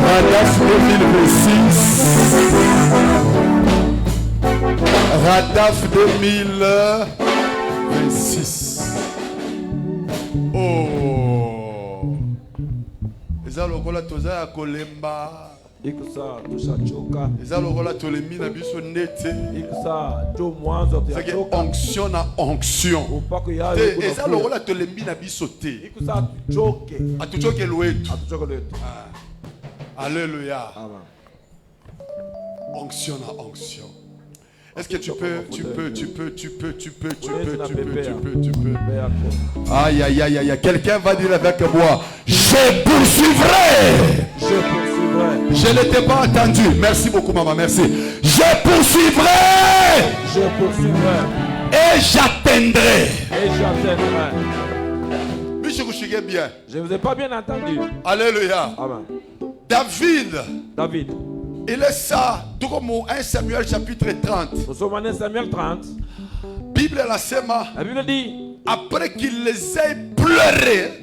Radaf 2026. Radaf 2026. Oh. Eza lokola toza ya kolemba. Ikusa tushachoka. Eza lokola tolemi na biso ndete. Ikusa jo mwanzo tuyachoka. Onction na onction. Eza lokola tolembi na biso te. Ikusa tuchoke. Atuchoke lwetu. Atuchoke lwetu. Alléluia. Amen. Onction à onction. Est-ce que tu peux. Aïe, aïe, aïe, aïe. Quelqu'un va dire avec moi, je poursuivrai. Je poursuivrai. Je ne t'ai pas entendu. Merci beaucoup, maman, merci. Je poursuivrai. Je poursuivrai. Et j'atteindrai. Et j'atteindrai. Bien. Je ne vous ai pas bien entendu. Alléluia. Amen. David. David. Il est ça, tout comme 1 Samuel chapitre 30. Nous sommes en 1 Samuel 30. Bible la sema, La Bible dit, après qu'ils aient pleuré,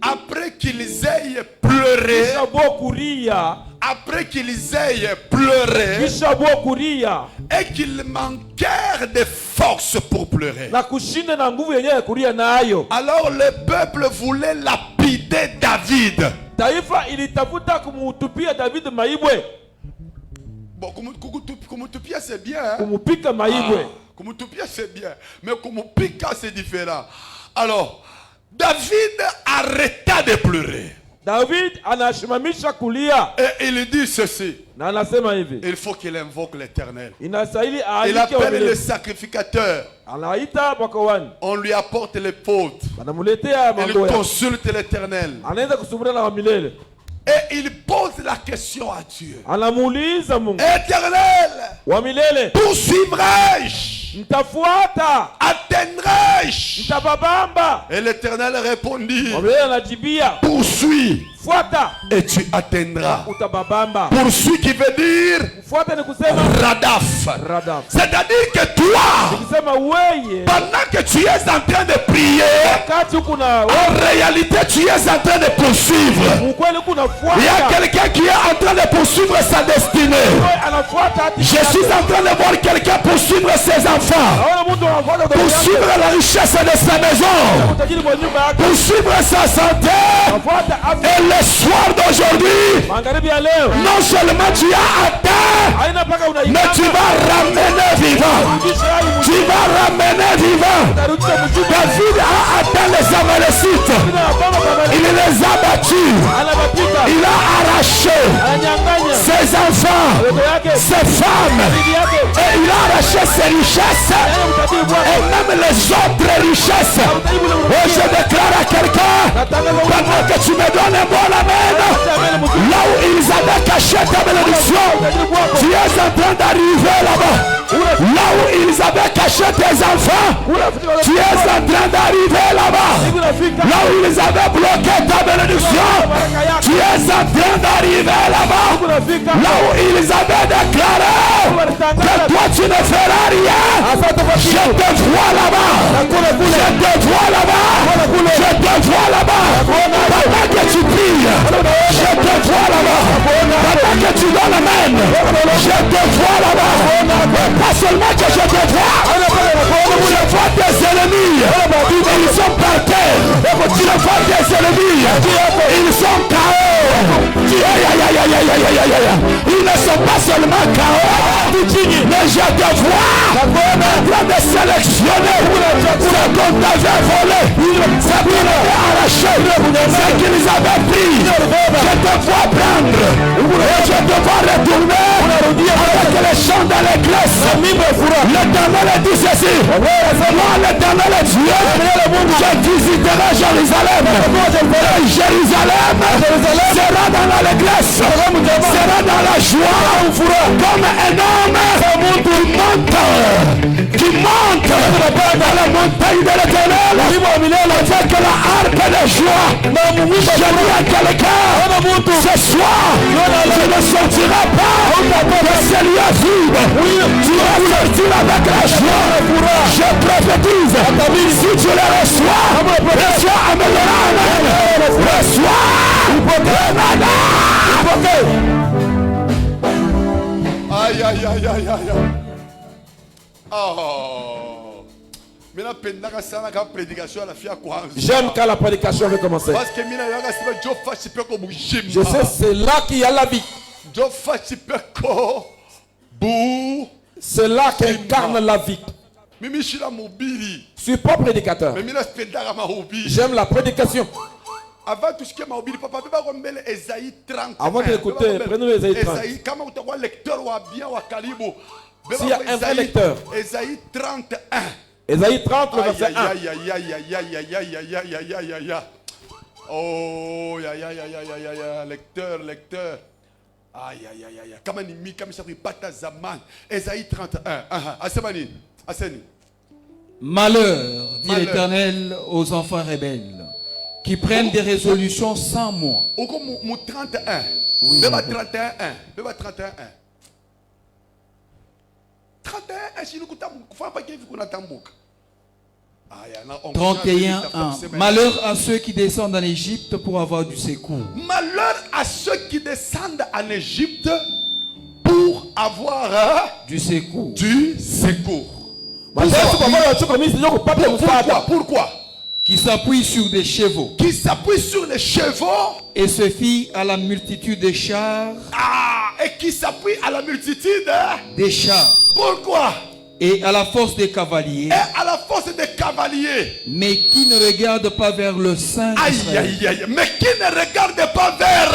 après qu'ils aient pleuré, Bishabo kuria, après qu'ils aient pleuré, Bishabo kuria, et qu'ils manquèrent de force pour pleurer. na kushinda na nguvu yenyewe kuria nayo. Alors le peuple voulait lapider David. Taifa ilitafuta kumutupia David maibwe, Bon, kumutupia c'est bien. Hein? kumupika maibwe. Kumutupia c'est bien. Mais kumupika c'est différent. Alors, David arrêta de pleurer. David anashimamisha kulia Et il dit ceci. na anasema hivi, Il faut qu'il invoque l'Éternel. inastahili Il aalike appelle le wamilele. sacrificateur. Anaita bakowani, On lui apporte les fautes. banamuletea Il mambo ya, consulte l'Éternel. anaenda kusumulia na wamilele, Et il pose la question à Dieu. anamuuliza Mungu, Éternel, wamilele, poursuivrai-je? mtafuata, Atteindrai-je? mtababamba? Et l'Éternel répondit, Wamilele anajibia, poursuis fuata et tu atteindras. utababamba. Poursuis qui veut dire Fuata ni kusema radaf. radaf, C'est-à-dire que toi, nikisema weye, pendant que tu es en train de prier, wakati kuna en réalité tu es en train de poursuivre. ukweli kuna Il y a fuata, quelqu'un qui est en train de poursuivre sa destinée. wewe anafuata hadi Je suis en train de voir quelqu'un poursuivre ses enfants, naona mtu anafuata kwa poursuivre la richesse de sa maison, utajiri kwa nyumba yake, poursuivre sa santé. anafuata afya. Et le soir d'aujourd'hui, Magharibi ya leo non seulement tu as atteint, haina mpaka mais unaikata, tu vas ramener vivant. Tu vas ramener vivant. utarudisha mjumbe. David a atteint les Amalécites. Il les a battus. Anabapika, Il a arraché ananyang'anya ses enfants, watoto yake, ses femmes. bibi yake, Et il a arraché ses richesses. yeye mtabiri Et bwake, même les autres richesses. mtabiri bule Et je déclare à quelqu'un, nataka kwa pendant que tu me donnes un bon amen, là où ils avaient caché ta bénédiction, tu es en train d'arriver là-bas. Là où ils avaient caché tes enfants, tu es en train d'arriver là-bas. Là où ils avaient bloqué ta bénédiction, tu es en train d'arriver là-bas. Là où ils avaient déclaré que toi tu ne feras rien, je te vois là-bas. Je te vois là-bas. Je te vois là-bas. Pendant que tu pries, je te vois là-bas. Pendant que tu donnes amen, je te vois là-bas. Pas seulement que je te vois, je vois tes ennemis. Ils sont par terre. Je vois tes ennemis. Ils sont KO. Ils ne sont pas seulement KO, mais je te vois en train de sélectionner ce qu'on t'avait volé, ce qu'on avait arraché, ce qu'ils avaient pris. Je te vois prendre et je te vois retourner avec les chants dans les classes. L'Éternel dit ceci: moi l'Éternel est Dieu, je visiterai Jérusalem. Et Jérusalem sera dans l'allégresse, sera dans la joie, comme un homme qui monte dans la montagne de l'Éternel avec la harpe de joie. Je dis à quelqu'un, ce soir, tu ne sortiras pas de ce lieu vide. Tu vas sortir avec la joie. Je prophétise, si tu le reçois amènera amen. Reçois. Aïe, aïe, aïe, aïe, aïe. Oh. Maintenant, pendant ça, la prédication à la fille à quoi? J'aime quand la prédication veut commencer. Parce que mina yoga sipe Joe Fachipe ko bujim. Je sais, c'est là qu'il y a la vie. Joe Fachipe ko bu. C'est là qu'incarne la vie. Mimi shila mobili. Je suis pas prédicateur. Mais mina spendara ma hobby. J'aime la prédication. Avant tout ce qui est mobile, papa peut pas remettre Esaïe 30. Avant d'écouter, prenez Esaïe 30. Esaïe, comment tu vois lecteur ou bien ou calibre. S'il y a un vrai lecteur. Esaïe 31. Esaïe 30, le verset 1. Aïe, aïe, aïe, aïe, aïe, aïe, aïe, aïe, aïe, aïe, aïe, aïe, aïe. Oh, aïe, aïe, aïe, aïe, aïe, aïe, aïe, lecteur, lecteur. Aïe, aïe, aïe, aïe, comment il m'y, comme ça, il pata zaman. Esaïe 31. Asemani, Aseni. Malheur, dit l'Éternel aux enfants rebelles, qui prennent des résolutions sans moi. Au comme mon 31. Oui. Beba 31, 1. Beba 31, 1. 31, 1. Si nous ne pas qu'il faut attendre. 31, 1. Malheur à ceux qui descendent en Égypte pour avoir du secours. Malheur à ceux qui descendent en Égypte pour avoir du secours. Du secours. Pourquoi? Qui s'appuie sur des chevaux. Qui s'appuie sur les chevaux. Et se fie à la multitude des chars. Et qui s'appuie à la multitude des chars. Pourquoi? Et à la force des cavaliers. Et à la force des cavaliers. Mais qui ne regarde pas vers le Saint d'Israël. Mais qui ne regarde pas vers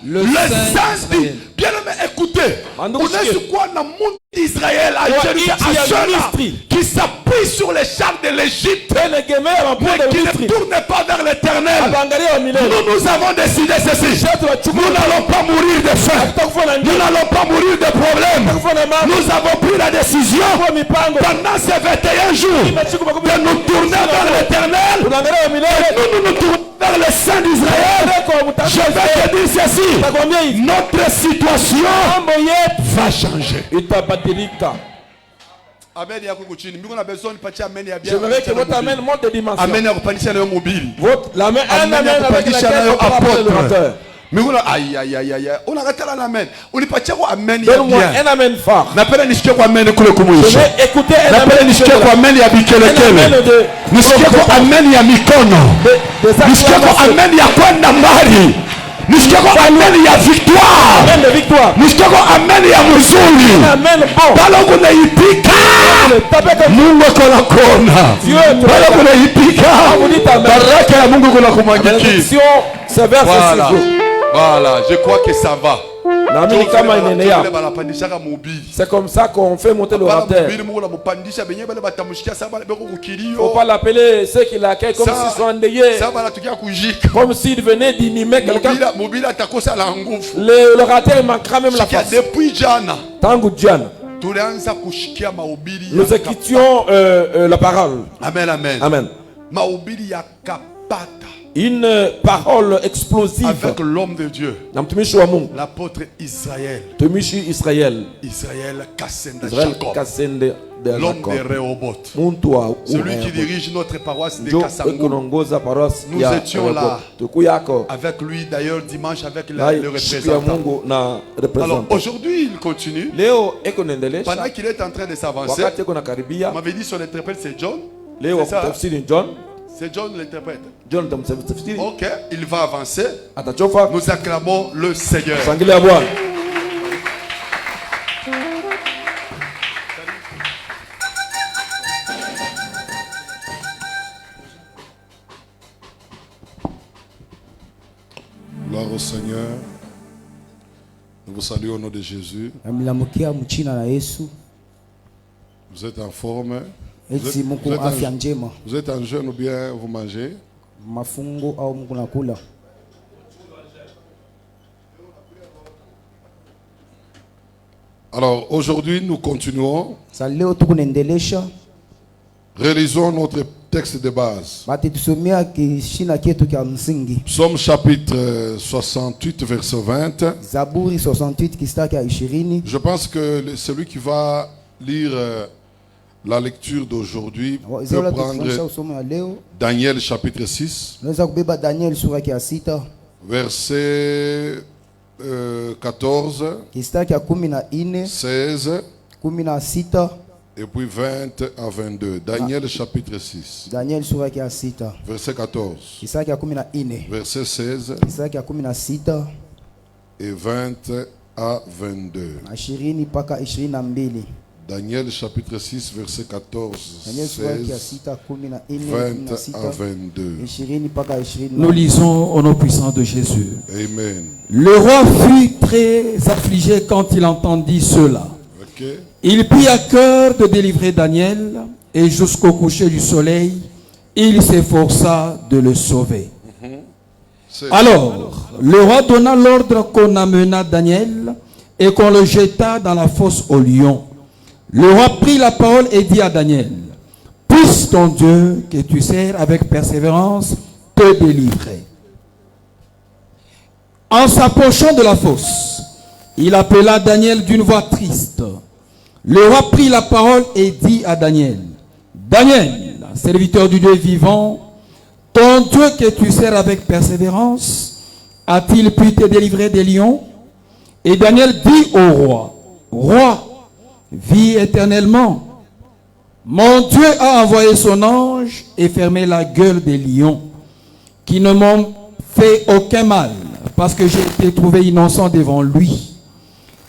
le Saint d'Israël. Bien aimé, écoutez. On est sur quoi dans le monde d'Israël à Jérusalem qui s'appuie sur les chars de l'Égypte, mais qui ne tourne pas vers l'Éternel. Nous avons décidé ceci. Nous n'allons pas mourir de faim. Nous n'allons pas mourir de problème. Nous avons pris la décision pendant ces 21 jours de nous tourner vers l'Éternel. Nous nous tournons vers le Saint d'Israël. Je vais te dire ceci. Notre situation va changer. Amen. J'aimerais que votre amen monte de dimension. Amen. La main, un amen avec laquelle on parle le menteur. Mais aïe aïe aïe aïe, on arrête là l'amen. On est pas tiens amen. Donne-moi un amen fort. N'appelle ni quoi amen kule kumuisha. Je vais écouter un amen. N'appelle ni quoi amen ya bikelekele. Ni quoi amen ya mikono. Ni quoi amen ya kwenda mbali. Ni quoi amen ya victoire. Amen de victoire. Ni quoi amen ya mzuri. Amen bon. Balo kuna ipika. Mungu kola kona. Balo kuna ipika. Baraka ya Mungu kuna kumwangiki. Voilà. Voilà, je crois que ça va. C'est comme ça qu'on fait monter l'orateur. Il ne faut pas l'appeler ceux qui l'accueillent comme s'ils sont endeuillés, comme s'il venait d'inhumer quelqu'un. L'orateur manquera même la force. Tangu Diana, nous écoutions la parole. Amen, amen. Amen. Une parole explosive avec l'homme de Dieu, l'apôtre Israël. Israël Kassende Jacob, l'homme de Rehoboth, celui qui dirige notre paroisse de Kassango. Nous étions là avec lui d'ailleurs dimanche avec le représentant. Alors aujourd'hui il continue. Pendant qu'il est en train de s'avancer, on m'avait dit son interprète c'est John. C'est John l'interprète. Ok, il va avancer. Nous acclamons le Seigneur. Gloire au Seigneur. Nous vous saluons au nom de Jésus. Vous êtes en forme. Vous êtes en jeûne ou bien vous mangez? Alors aujourd'hui nous continuons. Réalisons notre texte de base. Psaume chapitre 68 verset 20. Je pense que celui qui va lire la lecture d'aujourd'hui peut prendre Daniel chapitre 6, verset 14, 16 et puis 20 à 22. Daniel chapitre 6, verset 14, verset 16 et 20 à 22. Daniel chapitre 6 verset 14, 16, 20 à 22. Nous lisons au nom puissant de Jésus. Amen. Le roi fut très affligé quand il entendit cela. Okay. Il prit à cœur de délivrer Daniel et jusqu'au coucher du soleil, il s'efforça de le sauver. Alors, le roi donna l'ordre qu'on amena Daniel et qu'on le jeta dans la fosse aux lions. Le roi prit la parole et dit à Daniel: puisse ton Dieu que tu sers avec persévérance te délivrer. En s'approchant de la fosse, il appela Daniel d'une voix triste. Le roi prit la parole et dit à Daniel, Daniel, serviteur du Dieu vivant, ton Dieu que tu sers avec persévérance, a-t-il pu te délivrer des lions? Et Daniel dit au roi, Roi, vis éternellement. Mon Dieu a envoyé son ange et fermé la gueule des lions, qui ne m'ont fait aucun mal, parce que j'ai été trouvé innocent devant lui.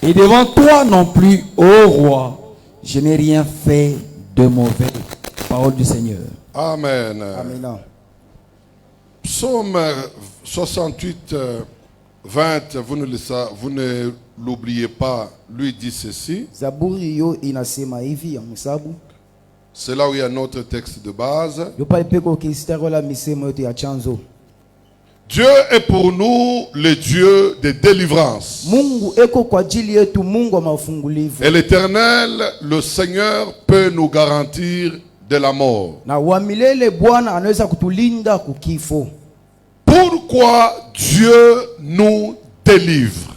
Et devant toi non plus, ô roi, je n'ai rien fait de mauvais. Parole du Seigneur. Amen. Amen. Psaume 68, 20, vous ne l'oubliez pas, lui dit ceci. C'est là où il y a notre texte de base. Dieu est pour nous le Dieu de délivrance. Et l'Éternel, le Seigneur, peut nous garantir de la mort. Pourquoi Dieu nous délivre?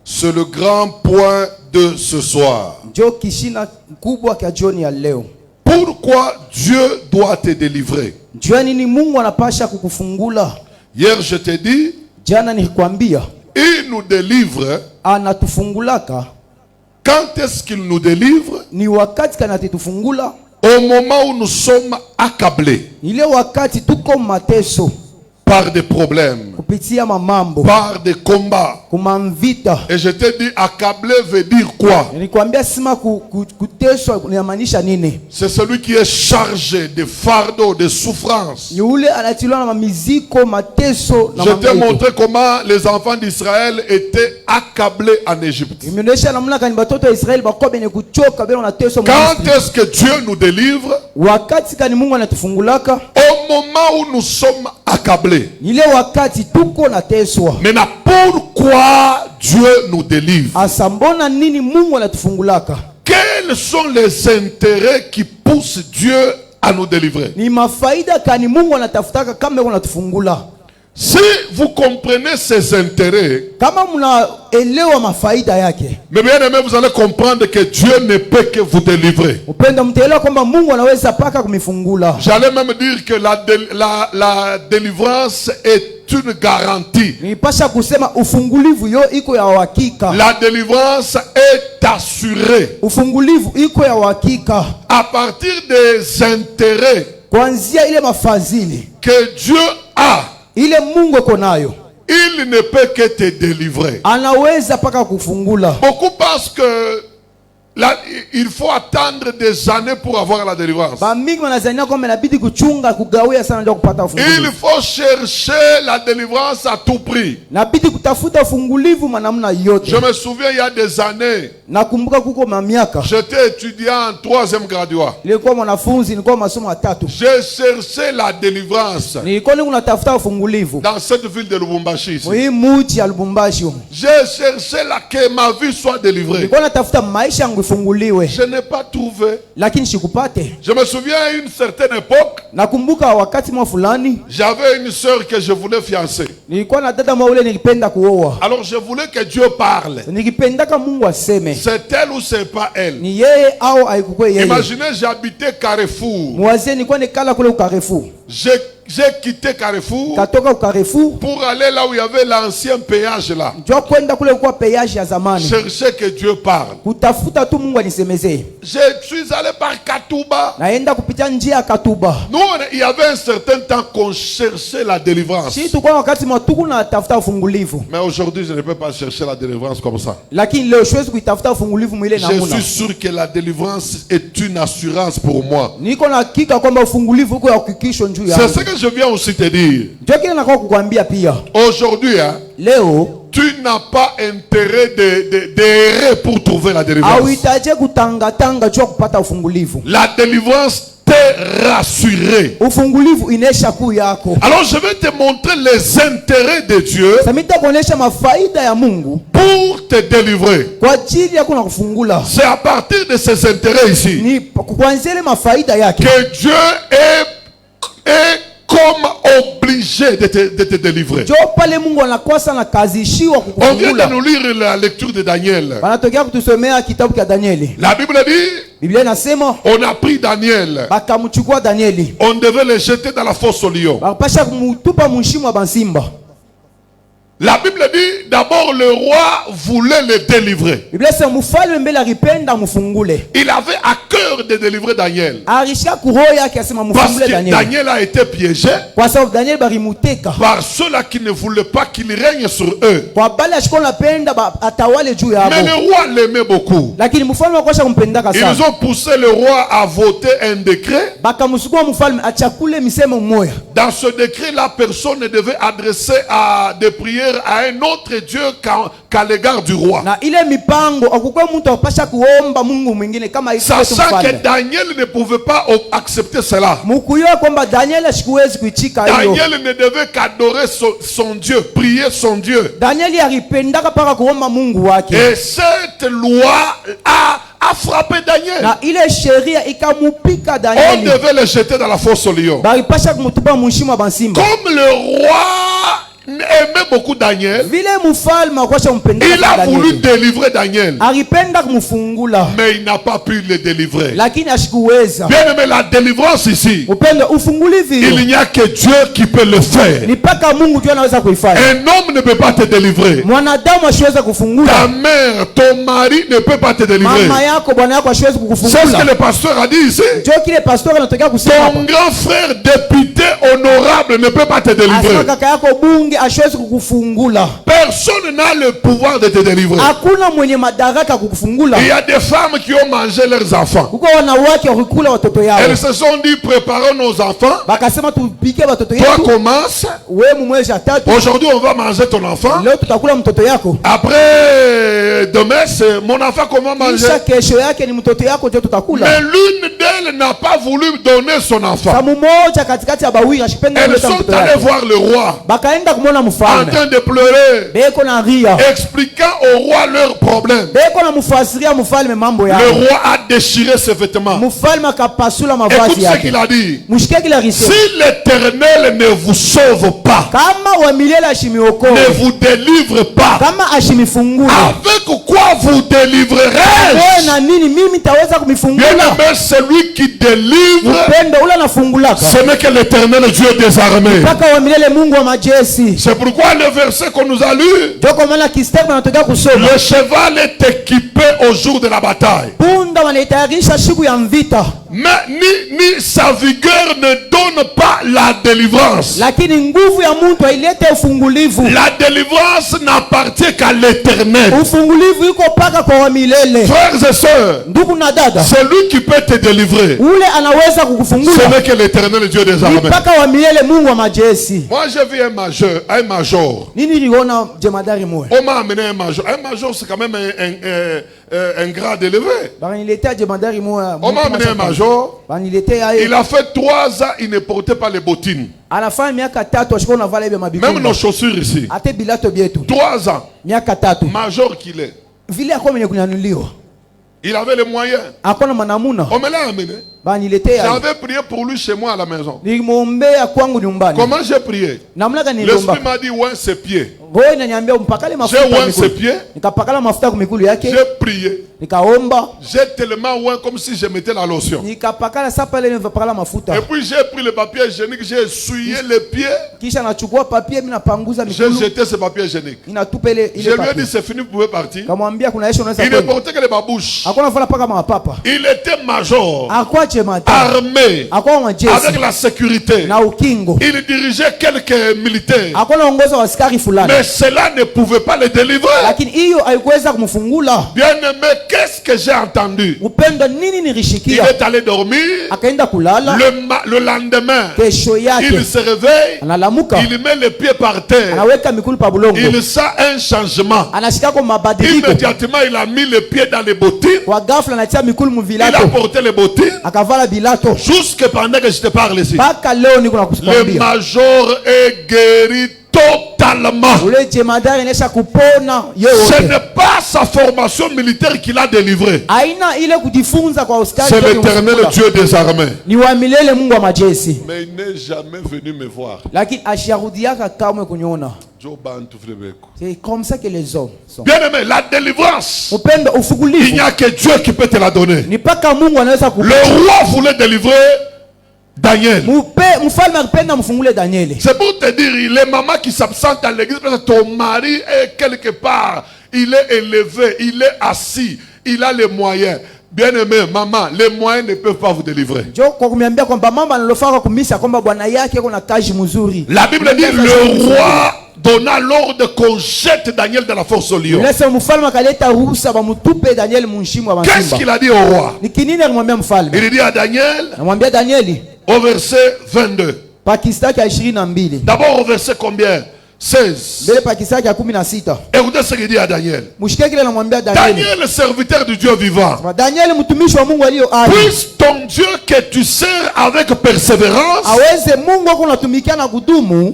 C'est le grand point de ce soir. Pourquoi Dieu doit te délivrer? Hier je t'ai dit, il nous délivre. Quand est-ce qu'il nous délivre? Au moment où nous sommes accablés par des problèmes, par des combats. Et je t'ai dit, accablé veut dire quoi? C'est celui qui est chargé de fardeaux, de souffrances. Je t'ai montré comment les enfants d'Israël étaient accablés en Égypte. Quand est-ce que Dieu nous délivre? Au moment où nous sommes accablés. Maintenant, pourquoi Dieu nous délivre? Quels sont les intérêts qui poussent Dieu à nous délivrer? Si vous comprenez ces intérêts, mais bien aimé, vous allez comprendre que Dieu ne peut que vous délivrer. J'allais même dire que la délivrance est une garantie. La délivrance est assurée à partir des intérêts que Dieu a. Il ne peut que te délivrer. Beaucoup pensent que là, il faut attendre des années pour avoir la délivrance. Il faut chercher la délivrance à tout prix. Je me souviens il y a des années, j'étais étudiant en 3e graduat. J'ai cherché la délivrance dans cette ville de Lubumbashi. J'ai cherché que ma vie soit délivrée. Je n'ai pas trouvé. Je me souviens à une certaine époque, j'avais une soeur que je voulais fiancer. Alors je voulais que Dieu parle. C'est elle ou c'est pas elle? Imaginez, j'habitais Carrefour. J'ai quitté Carrefour pour aller là où il y avait l'ancien péage là. Chercher que Dieu parle. Je suis allé par Katouba. Nous, il y avait un certain temps qu'on cherchait la délivrance. Mais aujourd'hui, je ne peux pas chercher la délivrance comme ça. Je suis sûr que la délivrance est une assurance pour moi. C'est ce que je viens aussi te dire. Aujourd'hui, tu n'as pas intérêt d'errer pour trouver la délivrance. La délivrance t'est rassurée. Alors je vais te montrer les intérêts de Dieu pour te délivrer. C'est à partir de ces intérêts ici que Dieu est comme obligé obligé de te délivrer. On vient de nous lire la lecture de Daniel. La Bible dit, on a pris Daniel. On devait le jeter dans la fosse au lion. La Bible dit, d'abord le roi voulait le délivrer. Il avait à cœur de délivrer Daniel. Parce que Daniel a été piégé par ceux-là qui ne voulaient pas qu'il règne sur eux. Mais le roi l'aimait beaucoup. Ils ont poussé le roi à voter un décret. Dans ce décret, la personne devait adresser des prières à un autre Dieu qu'à l'égard du roi. Sachant que Daniel ne pouvait pas accepter cela. Daniel ne devait qu'adorer son Dieu, prier son Dieu. Et cette loi a frappé Daniel. On devait le jeter dans la fosse au lion. Comme le roi aimait beaucoup Daniel, il a voulu délivrer Daniel, mais il n'a pas pu le délivrer. Bien aimé, la délivrance ici, il n'y a que Dieu qui peut le faire. Un homme ne peut pas te délivrer. Ta mère, ton mari ne peut pas te délivrer. C'est ce que le pasteur a dit ici. Ton grand frère député honorable ne peut pas te délivrer. Personne n'a le pouvoir de te délivrer. Il y a des femmes qui ont mangé leurs enfants. Elles se sont dit, préparons nos enfants. Toi commence. Aujourd'hui on va manger ton enfant. Après demain c'est mon enfant qu'on va manger. Mais l'une d'elles n'a pas voulu donner son enfant. Elles sont allées voir le roi en train de pleurer, expliquant au roi leurs problèmes. Le roi a déchiré ses vêtements. Écoute ce qu'il a dit. Si l'Éternel ne vous sauve pas, ne vous délivre pas, avec quoi vous délivrerez? Bien aimé, celui qui délivre, ce n'est que l'Éternel Dieu des armées. C'est pourquoi le verset qu'on nous a lu, le cheval est équipé au jour de la bataille, mais ni sa vigueur ne donne pas la délivrance. La délivrance n'appartient qu'à l'Éternel. Frères et sœurs, c'est lui qui peut te délivrer. Ce n'est que l'Éternel Dieu des armées. Moi j'ai vu un major. On m'a amené un major. Un major c'est quand même un grade élevé. On m'a amené un major. Il a fait 3 ans, il ne portait pas les bottines. Même nos chaussures ici. 3 ans. Major qu'il est. Il avait les moyens. On me l'a amené. J'avais prié pour lui chez moi à la maison. Comment j'ai prié? L'esprit m'a dit ouais ses pieds. J'ai oué ses pieds. J'ai prié. J'ai tellement oué comme si je mettais la lotion. Et puis j'ai pris le papier hygiénique, j'ai essuyé les pieds. J'ai jeté ce papier hygiénique. Je lui ai dit c'est fini, vous pouvez partir. Il ne portait que les babouches. Il était major, armé, avec la sécurité. Il dirigeait quelques militaires. Mais cela ne pouvait pas le délivrer. Bien aimé, qu'est-ce que j'ai entendu? Il est allé dormir. Le lendemain, il se réveille. Il met les pieds par terre. Il sent un changement. Immédiatement, il a mis les pieds dans les bottines. Il a porté les bottines. Jusque pendant que je te parle ici, le major est guéri totalement. totalement. Ce n'est pas sa formation militaire qui l'a délivré. C'est l'Éternel Dieu des armées. Mais il n'est jamais venu me voir. C'est comme ça que les hommes sont. Bien aimé, la délivrance, il n'y a que Dieu qui peut te la donner. Le roi voulait délivrer Daniel. C'est pour te dire, les mamans qui s'absentent à l'église, parce que ton mari est quelque part, il est élevé, il est assis, il a les moyens. Bien aimé, maman, les moyens ne peuvent pas vous délivrer. La Bible dit, le roi donna l'ordre qu'on jette Daniel dans la fosse au lion. Qu'est-ce qu'il a dit au roi? Il dit à Daniel, au verset 22. D'abord au verset combien? 16. Écoutez ce qu'il dit à Daniel. Daniel, le serviteur du Dieu vivant. Puisse ton Dieu que tu sers avec persévérance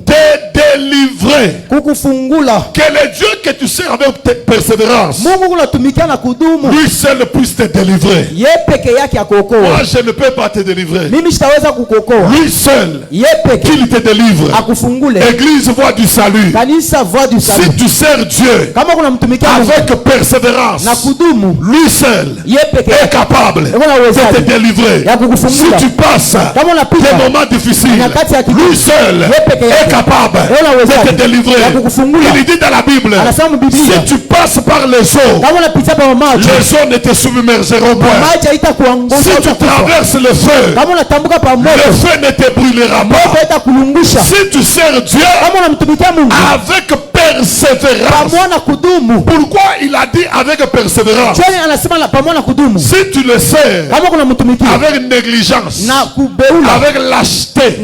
te délivrer. Que le Dieu que tu sers avec persévérance, lui seul puisse te délivrer. Moi je ne peux pas te délivrer. Lui seul qu'il te délivre. Église voix du salut. Si tu sers Dieu avec persévérance, lui seul est capable de te délivrer. Si tu passes des moments difficiles, lui seul est capable de te délivrer. Il dit dans la Bible, si tu passes par les eaux, les eaux ne te submergeront pas. Si tu traverses le feu ne te brûlera pas. Si tu sers Dieu avec persévérance. Pourquoi il a dit avec persévérance? Si tu le sais avec négligence, avec lâcheté,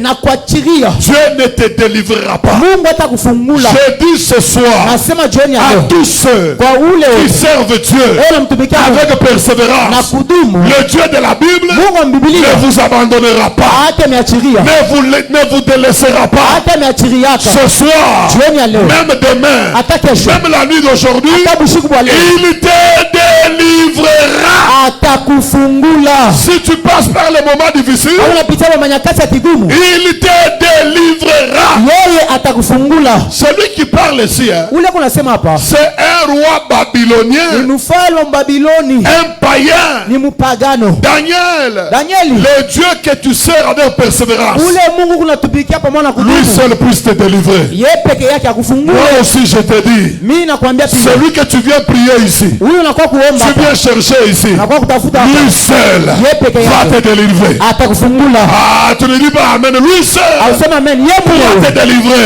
Dieu ne te délivrera pas. Je dis ce soir à tous ceux qui servent Dieu avec persévérance, le Dieu de la Bible ne vous abandonnera pas, ne vous délaissera pas. Ce soir, même demain, même la nuit d'aujourd'hui, il te délivrera. Si tu passes par les moments difficiles, il te délivrera. Celui qui parle ici, c'est un roi babylonien, un païen. Daniel, le Dieu que tu sers avec persévérance, lui seul puisse te délivrer. Moi aussi je te dis, celui que tu viens prier ici, tu viens chercher ici, lui seul va te délivrer. Ah, tu ne dis pas amen. Lui seul pourra te délivrer.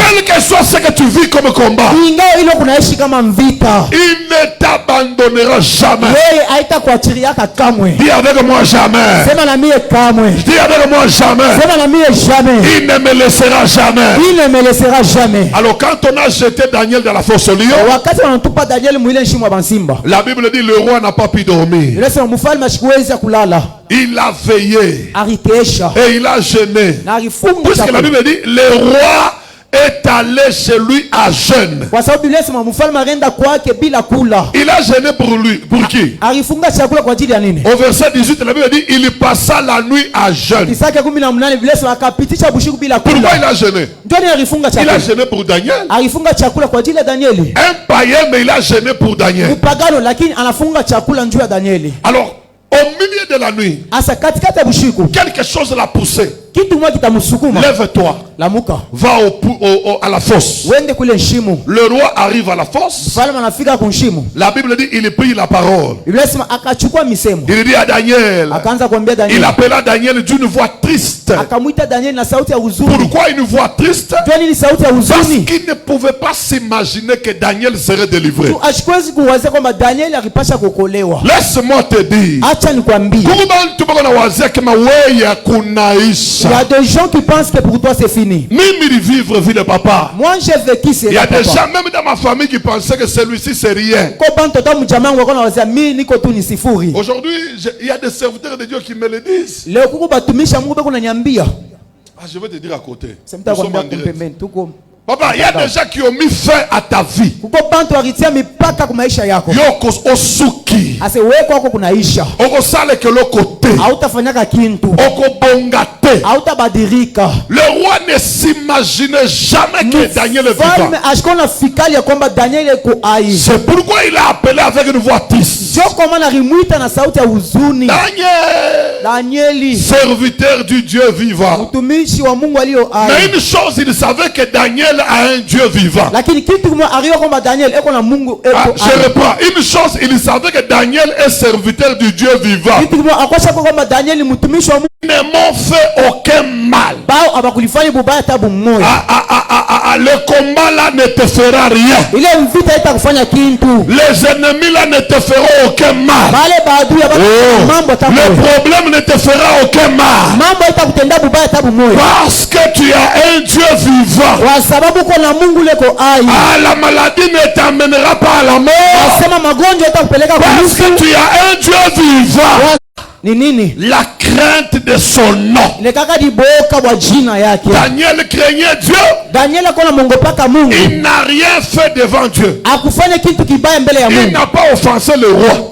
Quel que soit ce que tu vis comme combat, il ne t'abandonnera jamais. Dis avec moi jamais. Dis avec moi jamais. Il ne me laissera jamais. Alors quand on a jeté Daniel dans la fosse au lion, la Bible dit le roi n'a pas pu dormir. Il a veillé et il a jeûné. Puisque la Bible dit le roi est allé chez lui à jeûne. Il a jeûné pour lui. Pour qui? Au verset 18, la Bible dit il passa la nuit à jeûne. Pourquoi il a jeûné? Il a jeûné pour Daniel. Un païen, mais il a jeûné pour Daniel. Alors, au milieu de la nuit, quelque chose l'a poussé. Lève-toi. Va à la fosse. Le roi arrive à la fosse. La Bible dit il prit la parole. Il dit à Daniel. Il appela Daniel d'une voix triste. Pourquoi une voix triste? Parce qu'il ne pouvait pas s'imaginer que Daniel serait délivré. Laisse-moi te dire, il y a des gens qui pensent que pour toi c'est fini. Vivre vie de papa. Moi j'ai vécu ça. Il y a des gens même dans ma famille qui pensaient que celui-ci c'est rien. Aujourd'hui, il y a des serviteurs de Dieu qui me le disent. Je vais te dire à côté. Papa, il y a des gens qui ont mis fin à ta vie. Yoko osuki. Oko sale que le côté. Oko bongate. Le roi ne s'imaginait jamais que Daniel est vivant. C'est pourquoi il a appelé avec une voix triste. Daniel, serviteur du Dieu vivant. Mais une chose, il savait que Daniel a un Dieu vivant. Je reprends. Une chose, il savait que Daniel est serviteur du Dieu vivant. Ils ne m'ont fait aucun mal. Le combat là ne te fera rien. Les ennemis là ne te feront aucun mal. Le problème ne te fera aucun mal. Parce que tu as un Dieu vivant. La maladie ne t'amènera pas à la mort. Parce que tu as un Dieu vivant. La crainte de son nom. Daniel craignait Dieu. Il n'a rien fait devant Dieu. Il n'a pas offensé le roi.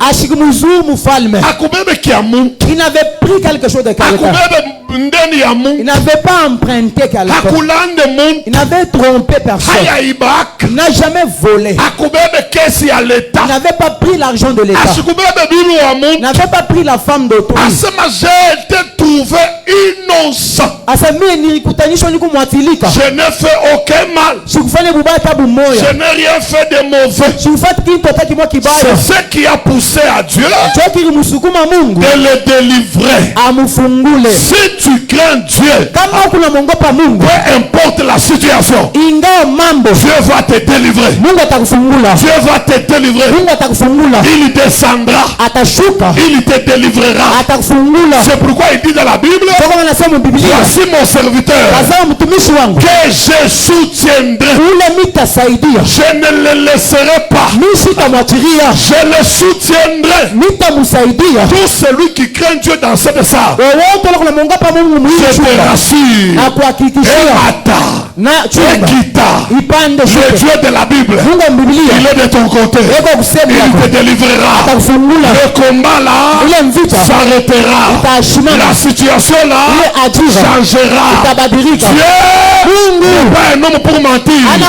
Il n'avait pris quelque chose de quelqu'un. Il n'avait pas emprunté quelqu'un. Il n'avait trompé personne. Il n'a jamais volé. Il n'avait pas pris l'argent de l'État. Il n'avait pas pris la femme d'autrui. J'ai été trouvé innocent. Je n'ai fait aucun mal. Je n'ai rien fait de mauvais. C'est ce qui a poussé à Dieu de le délivrer. Si tu crains Dieu, peu importe la situation, Dieu va te délivrer. Dieu va te délivrer. Il descendra. Il te délivrera. C'est pourquoi il dit dans la Bible, voici mon serviteur que je soutiendrai. Je ne le laisserai pas. Je le soutiendrai. Tout celui qui craint Dieu dans cette salle, je te rassure, le Dieu de la Bible, il est de ton côté. Il te délivrera. Le combat là s'arrêtera. La situation là changera. Dieu n'est pas un homme pour mentir. Il est un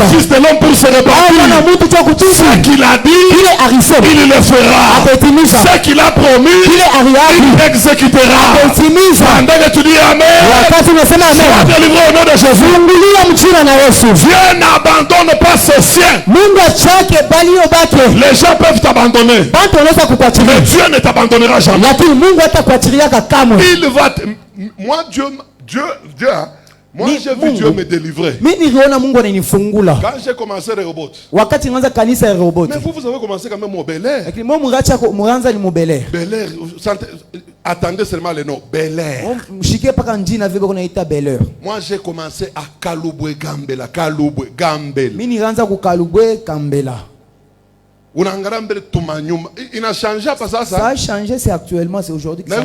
fils de l'homme pour se repentir. Ce qu'il a dit, il le fera. Ce qu'il a promis, il exécutera. Pendant que tu dis Amen, sois délivré au nom de Jésus. Dieu n'abandonne pas ses siens. Les gens peuvent t'abandonner, mais Dieu ne t'abandonnera jamais. Il va moi j'ai vu Dieu me délivrer. Quand j'ai commencé Rehoboth. Mais vous avez commencé quand même au Bel-Air. Bel-Air, attendez seulement le nom. Bel-Air. Moi j'ai commencé à Kalubwe Gambela. Il a changé pas ça? Ça a changé, c'est actuellement, c'est aujourd'hui que ça a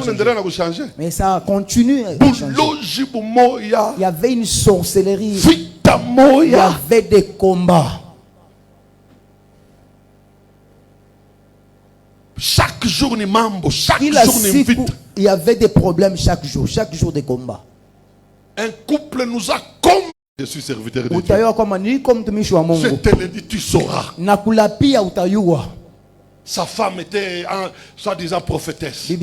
changé. Mais ça continue à changer. Il y avait une sorcellerie. Il y avait des combats. Chaque jour, il y avait des problèmes chaque jour des combats. Un couple nous a combattu. Je suis serviteur de Dieu. Je te le dis, tu sauras. Sa femme était soi-disant prophétesse. À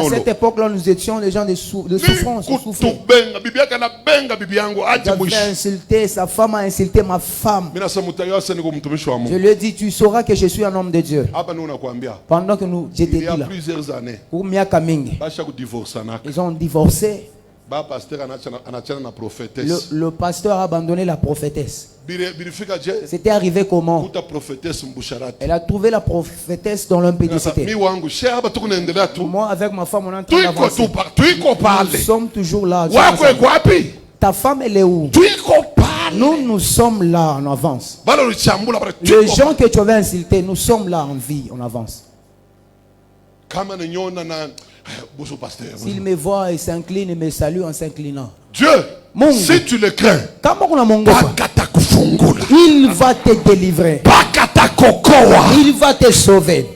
cette époque-là, nous étions des gens de souffrance. J'avais insulté, sa femme a insulté ma femme. Je lui ai dit, tu sauras que je suis un homme de Dieu. Pendant que j'étais là, il y a plusieurs années, ils ont divorcé. Le pasteur a abandonné la prophétesse. C'était arrivé comment? Elle a trouvé la prophétesse dans l'impédicité. Moi avec ma femme on est en train d'avancer. Nous sommes toujours là. Ta femme elle est où? Nous sommes là, on avance. Les gens que tu avais insultés, nous sommes là en vie, on avance. Bonjour pasteur. S'il me voit et s'incline et me salue en s'inclinant. Dieu, si tu le crains, il va te délivrer. Il va te sauver.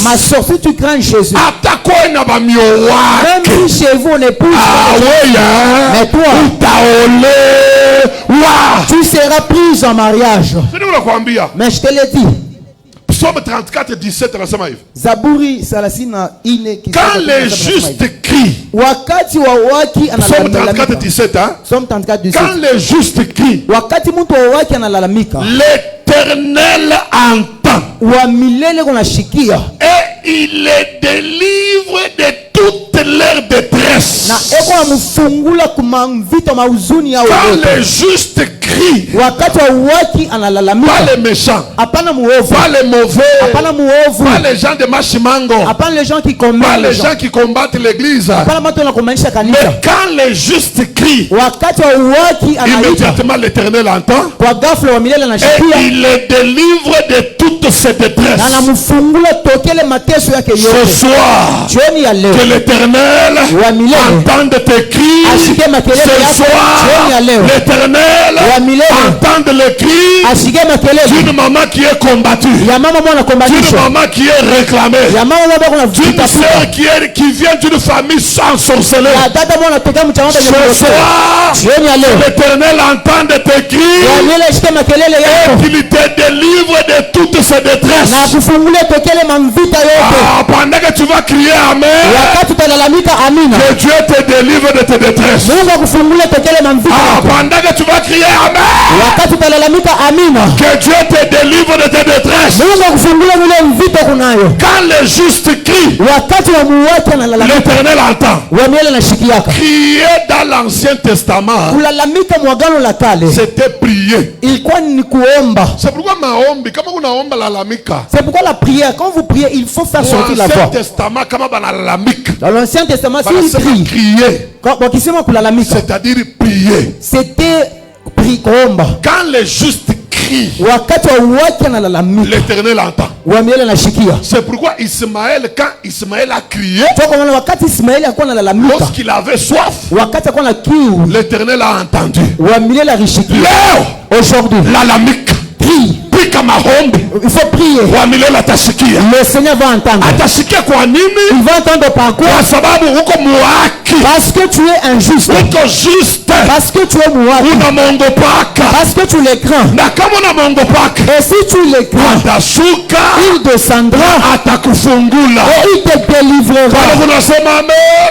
Ma soeur, si tu crains Jésus, même si chez vous on n'est plus, mais toi, tu seras prise en mariage. Mais je te l'ai dit. Psaume 34, 17. Zaburi salasina ine. Quand les justes crient. Wakati wa waki Psaume 34, 17. Psaume 34, 17. Quand les justes crient. Wakati mtu wa waki analalamika. L'Éternel entend. Wa milele kunashikia. Et il les délivre de toute leur détresse. Na eko amufungula kumamvito mauzuni yao. Quand les justes crient. Wakati wa waki analalamika. Pas les méchants. Apana muovu. Pas les mauvais. Apana muovu. Pas les gens de Machimango. Apana les gens qui commettent. Pas les gens qui combattent l'église. Apana matu wanakomaanisha kanisa. Mais quand les justes crient. Wakati wa waki analita. Immédiatement l'Éternel entend. Kwa ghafla wa milele anashikia. Et il les délivre de toutes ces détresses. Na anamfungula tokele mateso yake yote. Ce soir. Jioni ya leo. Que l'Éternel entende tes cris. Ce soir. L'Éternel entende les cris d'une maman qui est combattue, d'une maman qui est réclamée, d'une sœur qui vient d'une famille sans sorcellerie. Ce soir, l'Éternel entend tes cris et qu'il te délivre de toutes ces détresses. Pendant que tu vas crier Amen, que Dieu te délivre de tes détresses. Pendant que tu vas crier Amen, que Dieu te délivre de tes détresses. Quand les justes crient, l'Éternel entend. Crier dans l'Ancien Testament, c'était prier. C'est pourquoi c'est pourquoi la prière, quand vous priez, il faut faire sortir la voix. Dans l'Ancien Testament, c'est crier. C'est-à-dire prier. C'était prier. Quand les justes crient, l'Éternel entend. C'est pourquoi Ismaël, quand Ismaël a crié, lorsqu'il avait soif, l'Éternel a entendu. Aujourd'hui, il faut prier. Le Seigneur va entendre. Il va entendre par quoi? Parce que tu es injuste. Parce que tu es mouaki. Parce que tu les crains. Et si tu les crains, il descendra et il te délivrera.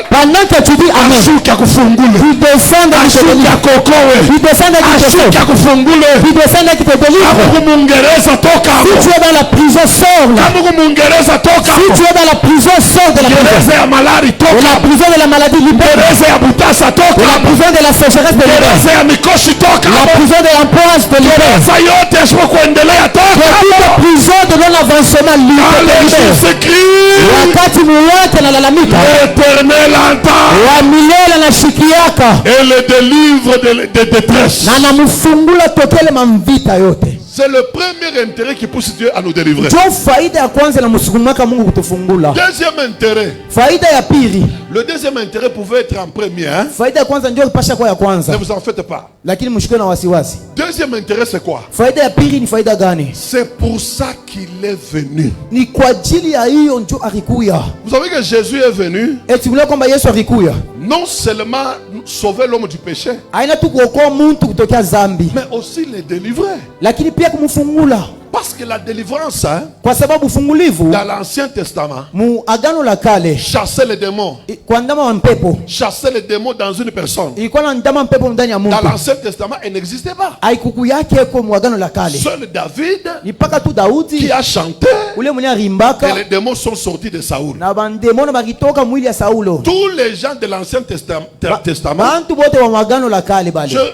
Pendant que tu dis Amen, il descend et te délivre. Il descend et te délivre. Si tu es dans la prison, sors là. Si tu es dans la prison, sors de la prison. De la prison de la maladie, libère. De la prison de la sécheresse, de libère. La prison de l'emploi, de libère. De toute prison de non-avancement, libère. L'Éternel entend et le délivre de détresse. C'est le premier intérêt qui pousse Dieu à nous délivrer. Deuxième intérêt. Le deuxième intérêt pouvait être en premier. Hein? Ne vous en faites pas. Deuxième intérêt, c'est quoi? C'est pour ça qu'il est venu. Vous savez que Jésus est venu non seulement sauver l'homme du péché, mais aussi le délivrer. Parce que la délivrance, hein, dans l'Ancien Testament, chasser les démons. Chasser les démons dans une personne. Dans l'Ancien Testament, elle n'existait pas. Seul David qui a chanté et les démons sont sortis de Saoul. Tous les gens de l'Ancien Testament,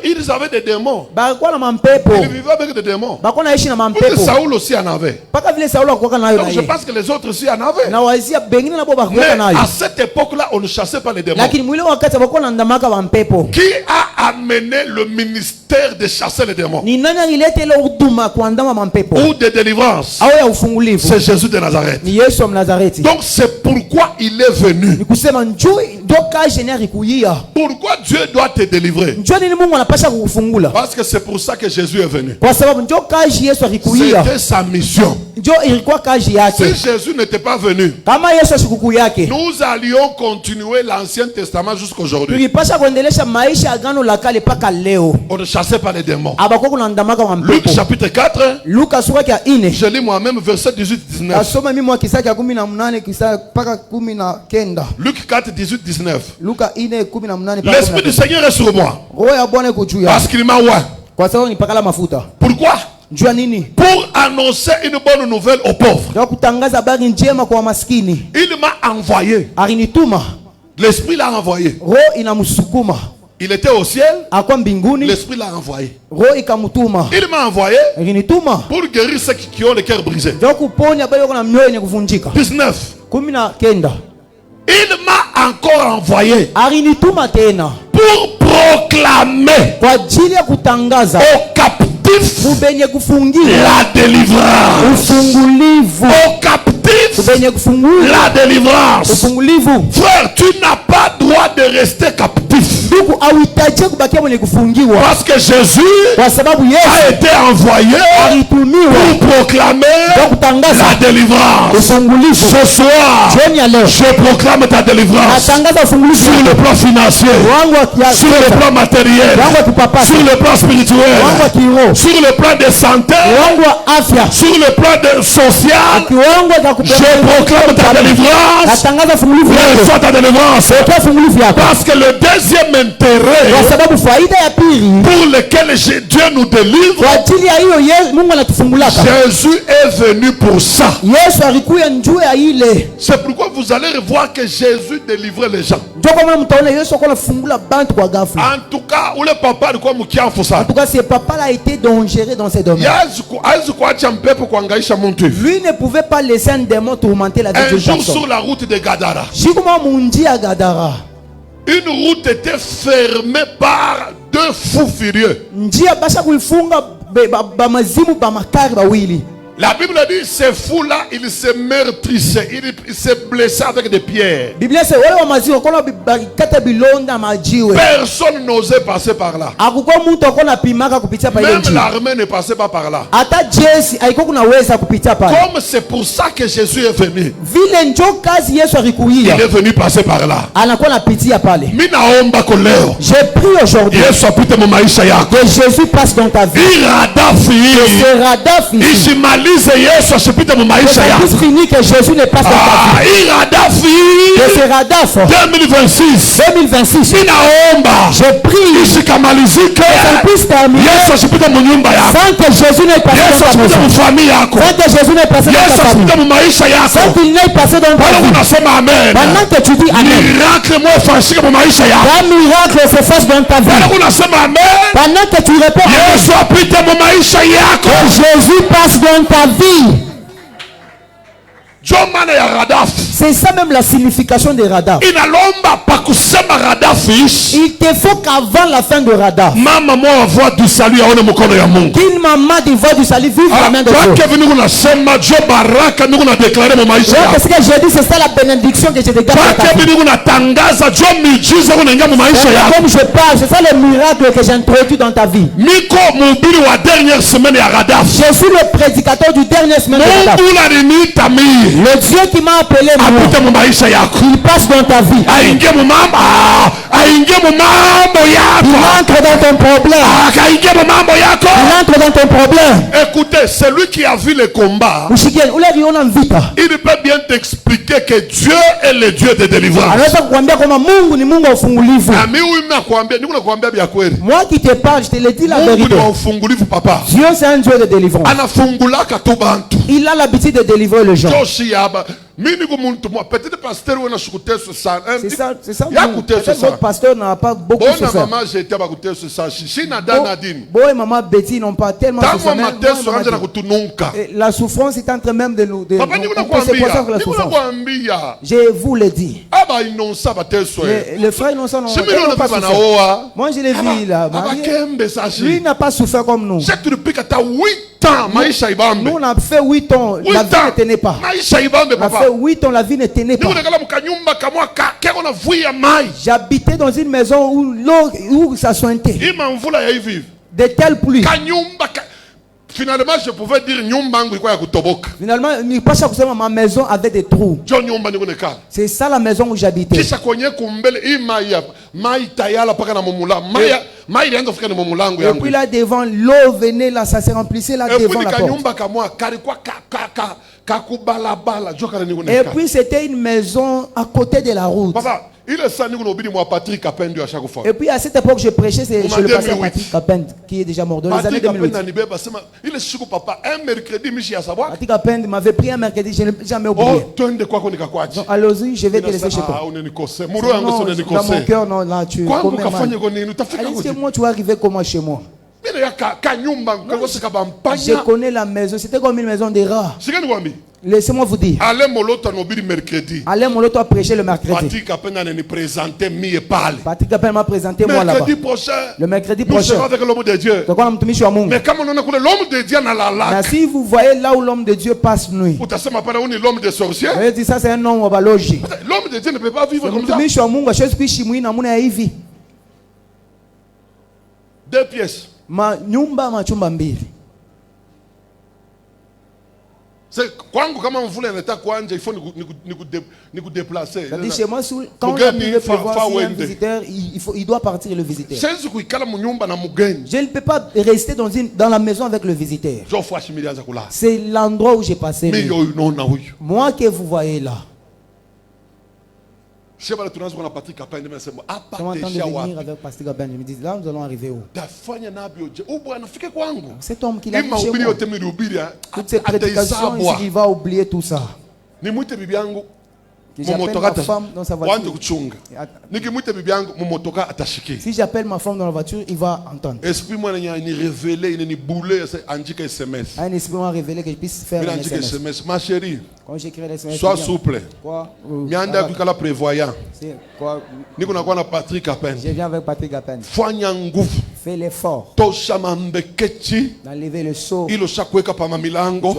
ils avaient des démons. Ils vivaient avec des démons. Saoul aussi en avait. Donc je pense que les autres aussi en avaient. Mais à cette époque-là, on ne chassait pas les démons. Qui a amené le ministère de chasser les démons ou de délivrance? C'est Jésus de Nazareth. Donc c'est pourquoi il est venu. Pourquoi Dieu doit te délivrer? Parce que c'est pour ça que Jésus est venu. C'était sa mission. Si Jésus n'était pas venu, nous allions continuer l'Ancien Testament jusqu'aujourd'hui. On ne chassait pas les démons. Luc chapitre 4, je lis moi-même verset 18-19. Luc 4, 18-19. L'Esprit du Seigneur est sur moi, parce qu'il m'a oint. Pourquoi? Pour annoncer une bonne nouvelle aux pauvres. Il m'a envoyé. L'Esprit l'a envoyé. Il était au ciel. L'Esprit l'a envoyé. Il m'a envoyé pour guérir ceux qui ont le cœur brisé. 19. Il m'a encore envoyé pour proclamer aux captifs la délivrance. Aux captifs la délivrance. Frère, tu n'as pas droit de rester captif. Parce que Jésus a été envoyé pour proclamer la délivrance. Ce soir, je proclame ta délivrance sur le plan financier, sur le plan matériel, sur le plan spirituel, sur le plan de santé, sur le plan social. Je proclame ta délivrance. Reçois ta délivrance. Parce que le deuxième intérêt pour lequel Dieu nous délivre, Jésus est venu pour ça. C'est pourquoi vous allez voir que Jésus délivrait les gens. En tout cas, où le papa En tout cas, ce papa-là a été dangereux dans ces domaines. Lui ne pouvait pas laisser un démon tourmenter la vie de personne. Un jour sur la route de Gadara, une route était fermée par deux fous furieux. La Bible dit ces fous-là, ils se meurtrissaient, ils se blessaient avec des pierres. Personne n'osait passer par là. Même l'armée ne passait pas par là. Comme c'est pour ça que Jésus est venu. Il est venu passer par là. J'ai pris aujourd'hui que Jésus passe dans ta vie. Fini que Jésus ne passe dans ta vie. 2026. J'ai pris que ça puisse terminer sans que Jésus n'ait passé dans ta maison. Sans que Jésus n'ait passé dans ta famille. Sans qu'il n'ait passé dans ta vie. Pendant que tu dis Amen, un miracle se fasse dans ta vie. Pendant que tu réponds que Jésus passe dans ta vie. C'est ça même la signification de Radaf. Il te faut qu'avant la fin de Radaf, qu'une maman voit du salut vive la main de Dieu. Parce que j'ai dit, c'est ça la bénédiction que je te garde. Comme je parle, c'est ça le miracle que j'ai introduit dans ta vie. Je suis le prédicateur du dernier semaine de Radaf. Le Dieu qui m'a appelé moi, il passe dans ta vie. Il entre dans ton problème. Il entre dans ton problème. Écoutez, celui qui a vu le combat, il peut bien t'expliquer que Dieu est le Dieu de délivrance. Moi qui te parle, je te le dis la vérité. Dieu c'est un Dieu de délivrance. Il a l'habitude de délivrer les gens. Peut-être pasteur ou c'est ça. Votre pasteur n'a pas beaucoup souffert. Maman Betty n'ont pas tellement souffert. La souffrance est en train même de nous. Je vous le dis. Le frère innocent n'a pas souffert. Moi je l'ai vu là. Lui n'a pas souffert comme nous. Nous on a fait 8 ans. La vie ne tenait pas. On a fait 8 ans, la vie ne tenait pas. J'habitais dans une maison où l'eau, où ça sointait. De telles pluies. Finalement, je pouvais dire finalement, ma maison avait des trous. C'est ça la maison où j'habitais. Et puis là devant, l'eau venait là, ça se remplissait là devant la porte. Et puis c'était une maison à côté de la route. Et puis à cette époque, je prêchais chez le pasteur Patrick Capend, qui est déjà mort dans les années 2008. Patrick Capend m'avait pris un mercredi, je n'ai jamais oublié. Donc, allons-y, je vais te laisser chez toi. Non, dans mon cœur, non, là, tu commets mal. Allez, moi, tu vas arriver comment chez moi? Je connais la maison, c'était comme une maison de rats. Laissez-moi vous dire. Alain Moloto a prêché le mercredi. Patrick Capend m'a présenté moi là-bas. Le mercredi prochain. Nous serons avec l'homme de Dieu. Mais comme on a l'homme de Dieu dans la lac. Si vous voyez là où l'homme de Dieu passe nuit. L'homme des sorciers. Vous dit ça c'est un homme au balogi. L'homme de Dieu ne peut pas vivre comme ça. 2 pièces. Nyumba machumba mbili. C'est kwangu kama mvula inataka kuanja il faut ni déplacer. Chez moi quand on a pu le prévoir si un visiteur il doit partir le visiteur. Je ne peux pas rester dans la maison avec le visiteur. C'est l'endroit où j'ai passé. Moi que vous voyez là. Comment de venir avec Pasteur Capend, je me dis là nous allons arriver où? Cet homme qui l'a dit chez moi. Toutes ces prédications, il va oublier tout ça. J'appelle ma femme dans sa voiture. Si j'appelle ma femme dans la voiture, il va entendre. Un esprit m'a révélé que je puisse faire un SMS. Ma chérie, sois souple. Prévoyant. Je viens avec Patrick Capend. Fais l'effort d'enlever le seau. Tu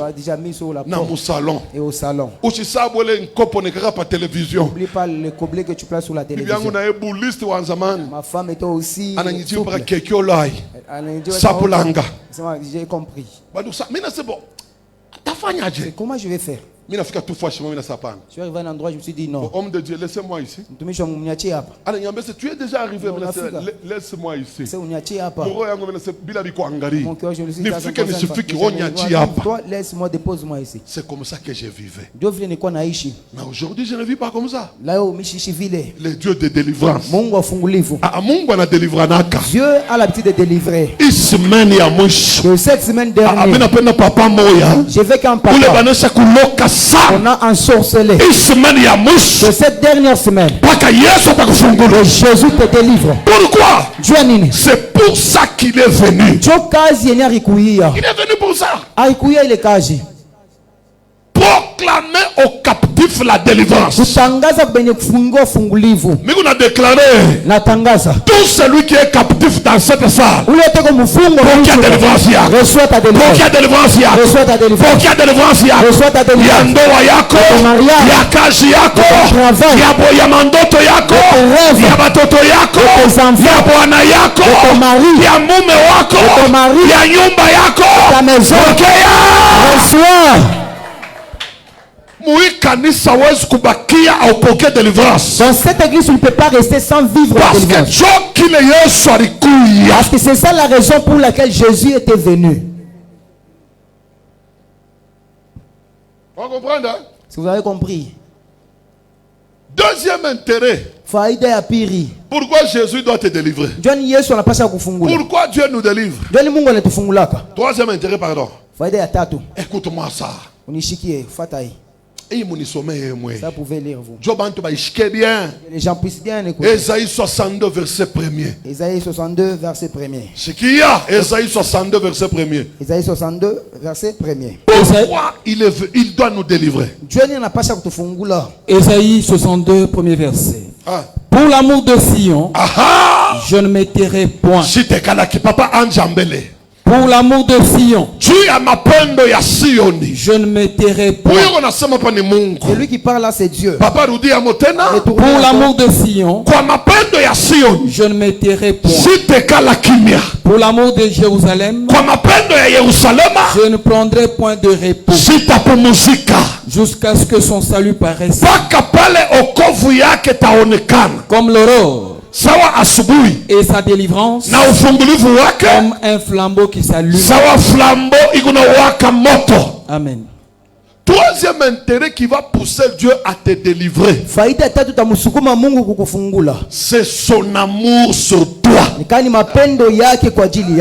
as déjà mis sur la porte et au salon. N'oublie pas le gobelet que tu places sur la télévision. Ma femme était aussi j'ai compris. Comment je vais faire? Je suis arrivé à un endroit, je me suis dit non. Homme de Dieu, laissez-moi ici. Tu es déjà arrivé, laisse-moi ici. Mon cœur, je me suis dit, laisse-moi, dépose-moi ici. C'est comme ça que je vivais. Mais aujourd'hui, je ne vis pas comme ça. Le Dieu de délivrance. Dieu a l'habitude de délivrer. Cette semaine dernière, j'ai vécu un papa. On a ensorcelé. De cette dernière semaine, Jésus te délivre. Pourquoi? C'est pour ça qu'il est venu. Il est venu pour ça. Proclamer aux captifs la délivrance. Mais on a déclaré tout celui qui est captif dans cette salle. Pour qu'il y ait délivrance, reçois ta délivrance. Reçois ta délivrance. Yando yako, yakazi yako, yaboyamandoto yako, yabatoto yako, yabwana yako, ya mume wako, ya nyumba yako. Reçois. Dans cette église, tu ne peux pas rester sans vivre la délivrance. Parce que c'est ça la raison pour laquelle Jésus était venu. On comprend, hein? Si vous avez compris. Deuxième intérêt. Pourquoi Jésus doit te délivrer? Pourquoi Dieu nous délivre? Troisième intérêt, pardon. Écoute-moi ça. Ça pouvait lire vous. Les gens puissent bien écouter. Ésaïe 62 verset 1er. Ésaïe 62 verset 1er. Ce qu'il y a, Ésaïe 62 verset 1er. Ésaïe 62 verset 1er. Pourquoi il doit nous délivrer? Ésaïe 62 premier verset. Pour l'amour de Sion, je ne me tairai point. Pour l'amour de Sion, je ne me tairai pas. C'est lui qui parle là, c'est Dieu. Pour l'amour de Sion, je ne me tairai pas. Pour l'amour de Jérusalem, je ne prendrai point de repos jusqu'à ce que son salut paraisse comme l'aurore et sa délivrance comme un flambeau qui s'allume. Amen. Troisième intérêt qui va pousser Dieu à te délivrer, c'est son amour sur toi.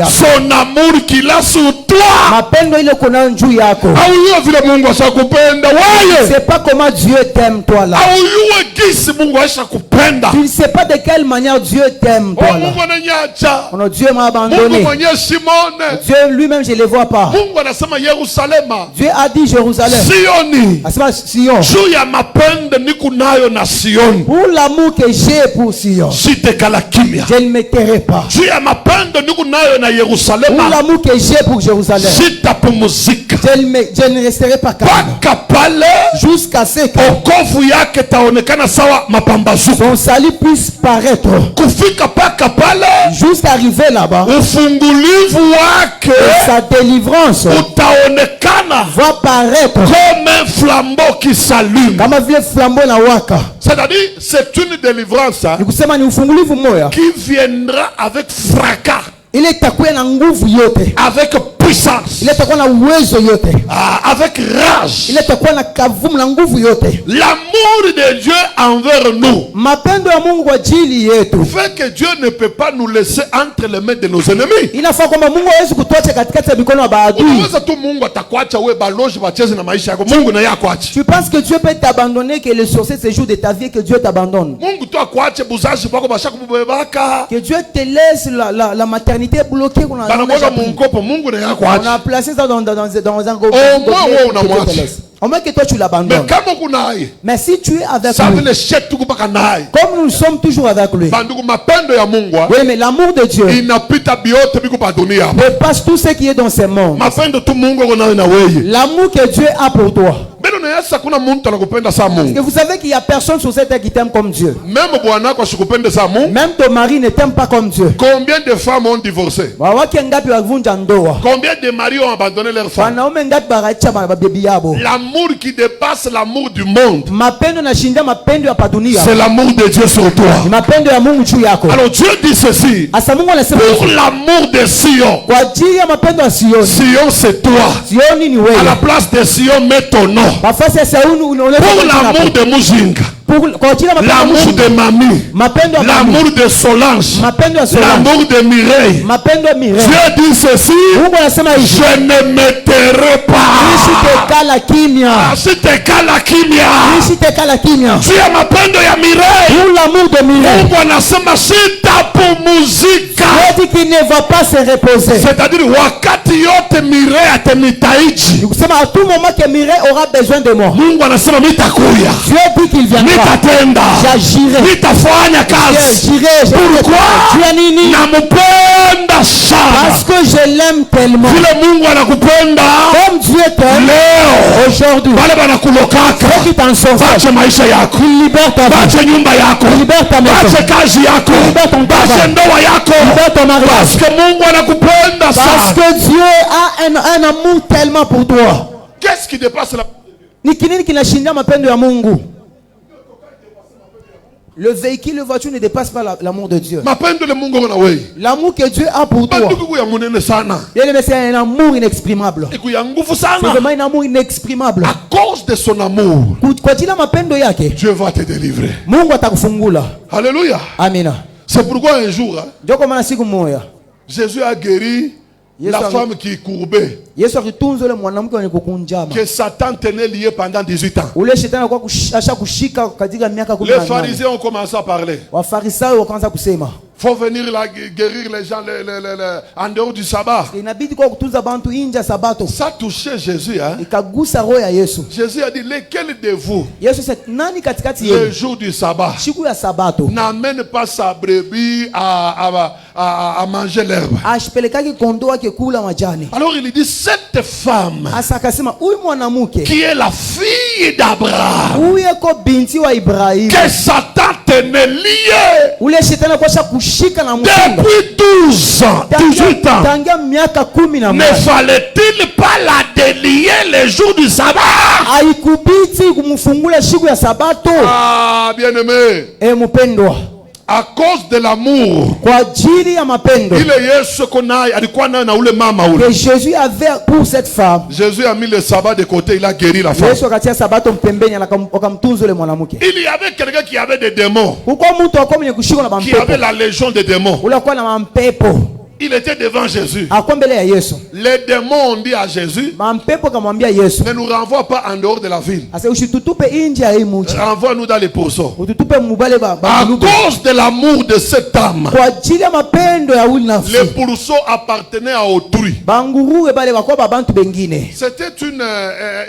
Son amour qu'il a sur toi. C'est pas comment Dieu t'aime toi là. Tu ne sais pas de quelle manière Dieu t'aime toi là. Dieu m'a abandonné. Dieu lui-même je ne le vois pas. Dieu a dit Jérusalem. Sion. Pour l'amour que j'ai pour Sion, je ne me tairai pas. Pour l'amour que j'ai pour Jérusalem, je ne resterai pas calme jusqu'à ce que son salut puisse paraître. Jusqu'à arriver là-bas, sa délivrance va paraître comme un flambeau qui s'allume. C'est-à-dire, c'est une délivrance qui viendra avec fracas, avec puissance, avec rage. L'amour de Dieu envers nous fait que Dieu ne peut pas nous laisser entre les mains de nos ennemis. Tu penses que Dieu peut t'abandonner, que le sorcier se joue de ta vie, que Dieu t'abandonne, que Dieu te laisse la maternité bloquée. On a placé ça dans un gobelet. Au moins que toi tu l'abandonnes. Mais si tu es avec lui, comme nous sommes toujours avec lui, oui, mais l'amour de Dieu dépasse tout ce qui est dans ce monde. L'amour que Dieu a pour toi. Parce que vous savez qu'il n'y a personne sur cette terre qui t'aime comme Dieu. Même ton mari ne t'aime pas comme Dieu. Combien de femmes ont divorcé? Combien de maris ont abandonné leur femme? L'amour qui dépasse l'amour du monde, c'est l'amour de Dieu sur toi. Alors Dieu dit ceci: pour l'amour de Sion, Sion c'est toi. À la place de Sion, mets ton nom. Pour l'amour de Muzinga, l'amour de Mamie, l'amour de Solange, l'amour de Mireille, Dieu dit ceci: je ne me tairai pas. Dieu m'appelle ya Mireille. Pour l'amour de Mireille, Mungu anasema sitapumzika. Dieu dit qu'il ne va pas se reposer. C'est-à-dire wakati yote Mireille atemitaiji, à tout moment que Mireille aura besoin de moi, Mungu anasema mitakuya. Dieu dit qu'il viendra. Nitatenda. J'agirai. Nitafanya kazi. Pourquoi? Namupenda sana. Parce que je l'aime tellement. Vile Mungu anakupenda, comme Dieu t'aime leo, aujourd'hui, wale wanakulokaka, ceux qui t'en sont bache maisha yako, il libère ta vie, bache nyumba yako, libère ta maison, bache kazi yako, libère ton travail, bache ndoa yako, libère ton mariage. parce que Mungu anakupenda sana. Parce que Dieu a un amour tellement pour toi. Qu'est-ce qui dépasse la... Ni kinini kinashinda mapendo ya Mungu? Le véhicule, la voiture ne dépasse pas l'amour de Dieu. L'amour que Dieu a pour toi, c'est un amour inexprimable. C'est vraiment un amour inexprimable. À cause de son amour, Dieu va te délivrer. Alléluia. Amen. C'est pourquoi un jour, Jésus a guéri la femme qui courbait, que Satan tenait lié pendant 18 ans. Les pharisiens ont commencé à parler. faut venir là guérir les gens en dehors du sabbat. Ça touchait Jésus. Hein? Jésus a dit, lequel de vous, le jour du sabbat, n'amène pas sa brebis à manger l'herbe? Alors il dit, cette femme qui est la fille d'Abraham, que Satan tenait liée depuis 12 ans, 18 ans, ne fallait-il pas la délier le jour du sabbat? Ah, bien-aimé, à cause de l'amour que Jésus avait pour cette femme, Jésus a mis le sabbat de côté, il a guéri la femme. Il y avait quelqu'un qui avait des démons, qui avait la légion des démons. Il était devant Jésus. Les démons ont dit à Jésus, ne nous renvoie pas en dehors de la ville, renvoie-nous dans les pourceaux. À cause de l'amour de cette âme, les pourceaux appartenaient à autrui. C'était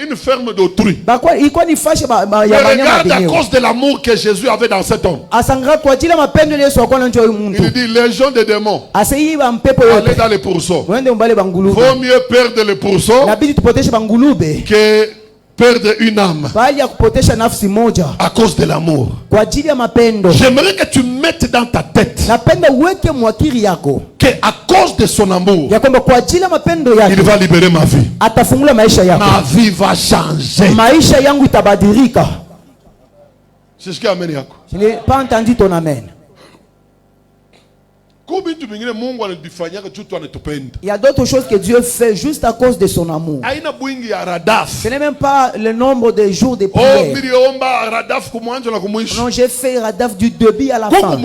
une ferme d'autrui. Mais regarde, à cause de l'amour que Jésus avait dans cet homme, il dit, légion des démons, allez dans les pourceaux. Vaut mieux perdre les pourceaux que perdre une âme à cause de l'amour. J'aimerais que tu mettes dans ta tête que à cause de son amour, il va libérer ma vie. Ma vie va changer. C'est ce qui amène Yako. Je n'ai pas entendu ton amen. Il y a d'autres choses que Dieu fait juste à cause de son amour. Ce n'est même pas le nombre de jours de prière. Non, j'ai fait Radaf du début à la fin.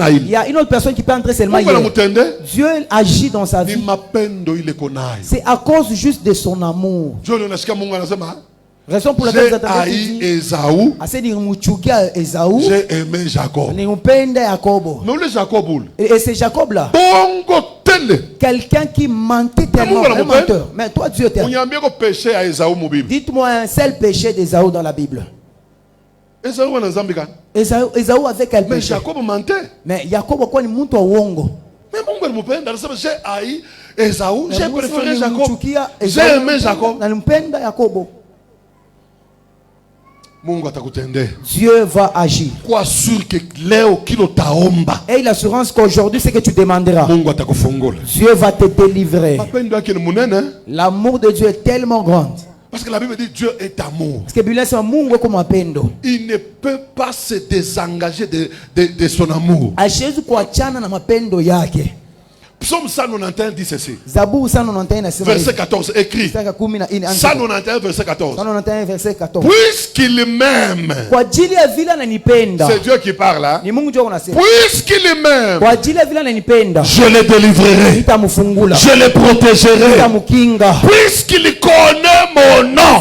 Il y a une autre personne qui peut entrer seulement hier. Dieu agit dans sa vie. C'est à cause juste de son amour. Raison pour laquelle j'ai haï Esaü, j'ai aimé Jacob. Mais où est Jacob? Et c'est Jacob là, quelqu'un qui mentait tellement, un menteur. Mais toi Dieu t'aime. Dites-moi un seul péché d'Esaü dans la Bible. Esaü avait quel péché? Mais Jacob mentait. Mais Jacob quoi ni muntu wa uongo. Mais j'ai haï Esaü, j'ai préféré Jacob. J'ai aimé Jacob. Dieu va agir. Et l'assurance qu'aujourd'hui c'est que tu demanderas, Dieu va te délivrer. L'amour de Dieu est tellement grand. Parce que la Bible dit Dieu est amour. Il ne peut pas se désengager de son amour. Psaume 191 dit ceci. Verset 14 écrit. 191 verset 14. Puisqu'il m'aime. C'est Dieu qui parle. Hein? Puisqu'il m'aime, je le délivrerai. Je le protégerai. Puisqu'il connaît mon nom.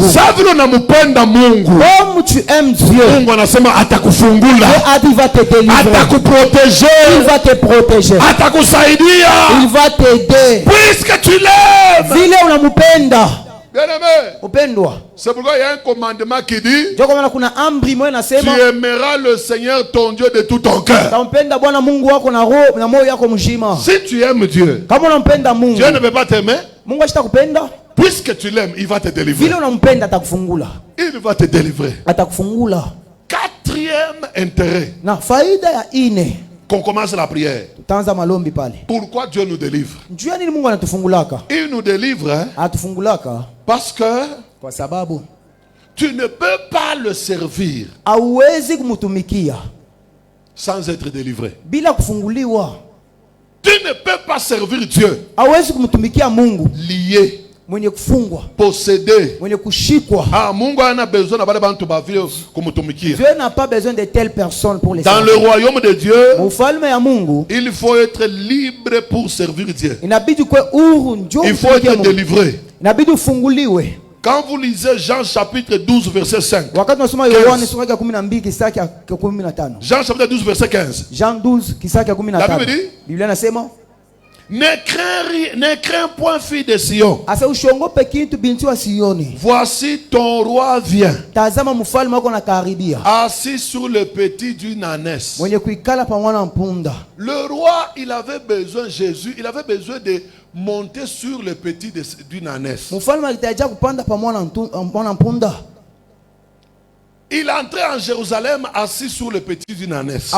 Savilo namupenda Mungu. Comme tu aimes Dieu, Mungu anasema atakufungula. Il va te délivrer. Atakuprotéger. Il va te protéger. Il va t'aider. Puisque tu l'aimes. Vile unamupenda. Bien-aimé. C'est pourquoi il y a un commandement qui dit, tu aimeras le Seigneur ton Dieu de tout ton cœur. Si tu aimes Dieu, Dieu ne peut pas t'aimer. Puisque tu l'aimes, il va te délivrer. Il va te délivrer. Quatrième intérêt, qu'on commence la prière. Pourquoi Dieu nous délivre? Il nous délivre, hein, parce que tu ne peux pas le servir sans être délivré. Tu ne peux pas servir Dieu lié, possédé. Ah, Dieu n'a pas besoin de telles personnes pour les dans servir. le royaume de Dieu, il faut être libre pour servir Dieu. Il faut être délivré. Quand vous lisez Jean chapitre 12 verset 5. Jean chapitre 12 verset 15. Jean 12 La Bible dit, ne crains point, fille de Sion. Voici ton roi vient, assis sur le petit d'une ânesse. Le roi, il avait besoin, Jésus, il avait besoin de monter sur le petit d'une ânesse. Il entrait en Jérusalem assis sur le petit d'une ânesse.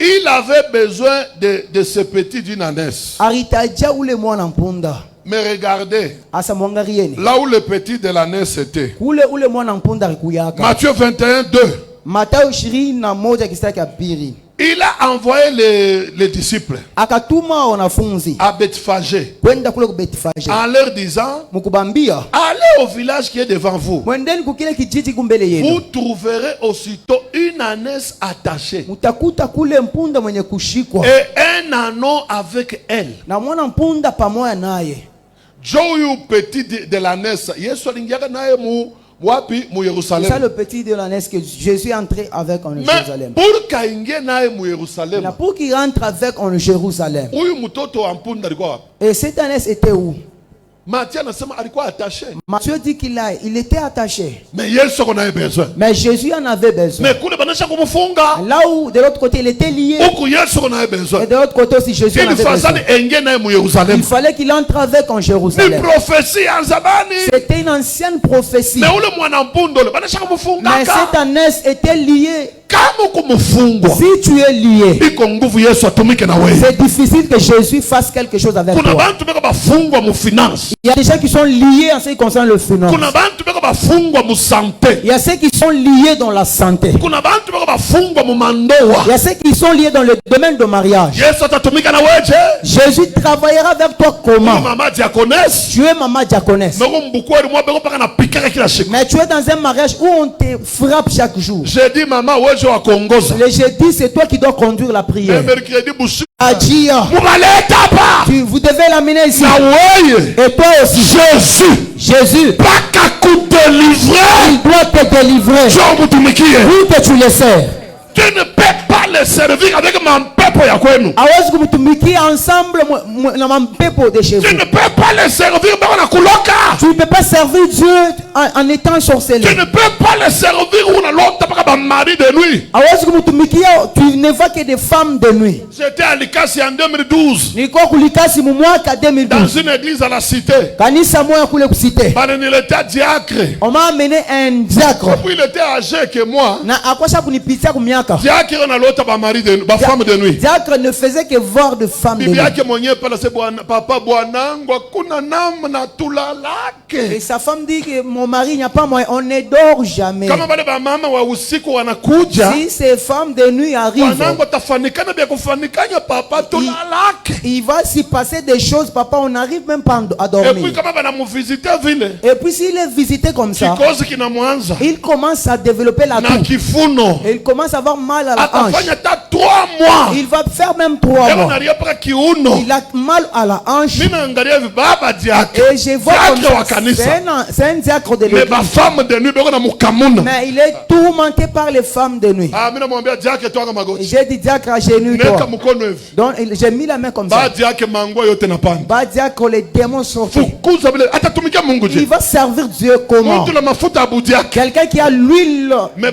Il avait besoin de ce petit d'une ânesse. Mais regardez, là où le petit de l'ânesse était. Matthieu 21, 2. Il a envoyé les disciples à Bethphagée en leur disant, allez au village qui est devant vous. Vous trouverez aussitôt une ânesse attachée et un âneau avec elle. Joyu petit de l'ânesse, Yesu alingiaka naye mu wapi mu Yerusalem. C'est ça le petit de l'ânesse que Jésus est entré avec en Jérusalem. Pour kaingie naye mu Yerusalem. Pour qu'il rentre avec en Jérusalem. Huyu mtoto wa mpunda alikuwa. Et cette ânesse était où? Matthieu anasema alikuwa attaché. Matthieu dit il était attaché. Mais Yesu en avait besoin. Mais Jésus en avait besoin. Mais kule banasha kumfunga. Là où de l'autre côté il était lié. Huko Yesu en avait besoin. Et de l'autre côté aussi Jésus en avait besoin. Il fallait qu'il entre avec en Jérusalem. Ni prophétie en zamani. C'était une ancienne prophétie. Mais ule mwana mpunda banasha kumfunga. Mais cette ânesse était liée. Si tu es lié, c'est difficile que Jésus fasse quelque chose avec toi. Il y a des gens qui sont liés en ce qui concerne le finance. Il y a ceux qui sont liés dans la santé. Il y a ceux qui sont liés dans le domaine de mariage. Jésus travaillera avec toi comment? Tu es maman diaconesse. Mais tu es dans un mariage où on te frappe chaque jour. J'ai dit maman, le jeudi, c'est toi qui dois conduire la prière. Adia, vous devez l'amener ici. Et toi aussi. Jésus. Il doit te délivrer. Où que tu le sers. Tu ne peux pas le servir avec mon peuple. Tu ne peux pas le servir. Tu ne peux pas servir Dieu en étant sorcelé. Tu ne peux pas le servir mari de nuit. Tu ne vois que des femmes de nuit. J'étais à Likasi en 2012. Dans une église à la cité. Il était diacre. On m'a amené un diacre. Il était âgé que moi. Diacre ne faisait que voir de femmes de nuit. Et sa femme dit que mon mari n'a pas moyen. On ne dort jamais. Si ces femmes de nuit arrivent, il va s'y passer des choses, papa, on n'arrive même pas à dormir. Et puis s'il est visité comme ça, il commence à développer la toux. Il commence à avoir mal à la hanche. Il va faire même 3 mois. Il a mal à la hanche. Et je vois comme c'est un diacre de l'église. Mais il est tourmenté par les femmes de nuit. J'ai dit diacre à genoux toi. Donc j'ai mis la main comme ça. Diacre les démons sont. Il va servir Dieu comment? Quelqu'un qui a l'huile. Mais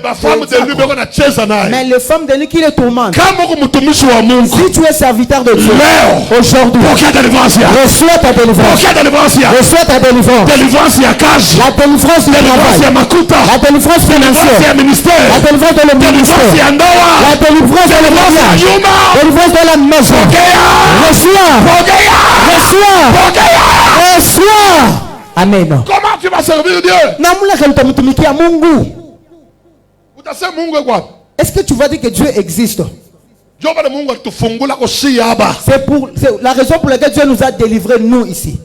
les femmes de nuit qui les tourmentent. Si tu es serviteur de Dieu aujourd'hui, reçois ta délivrance. Reçois ta délivrance. La délivrance du travail. La délivrance financière. La délivrance de ministère. La délivrance de mariage. La délivrance de la maison. Reçois. Amen. Comment tu vas servir Dieu? Est-ce que tu vas dire que Dieu existe? C'est la raison pour laquelle Dieu nous a délivrés, nous ici.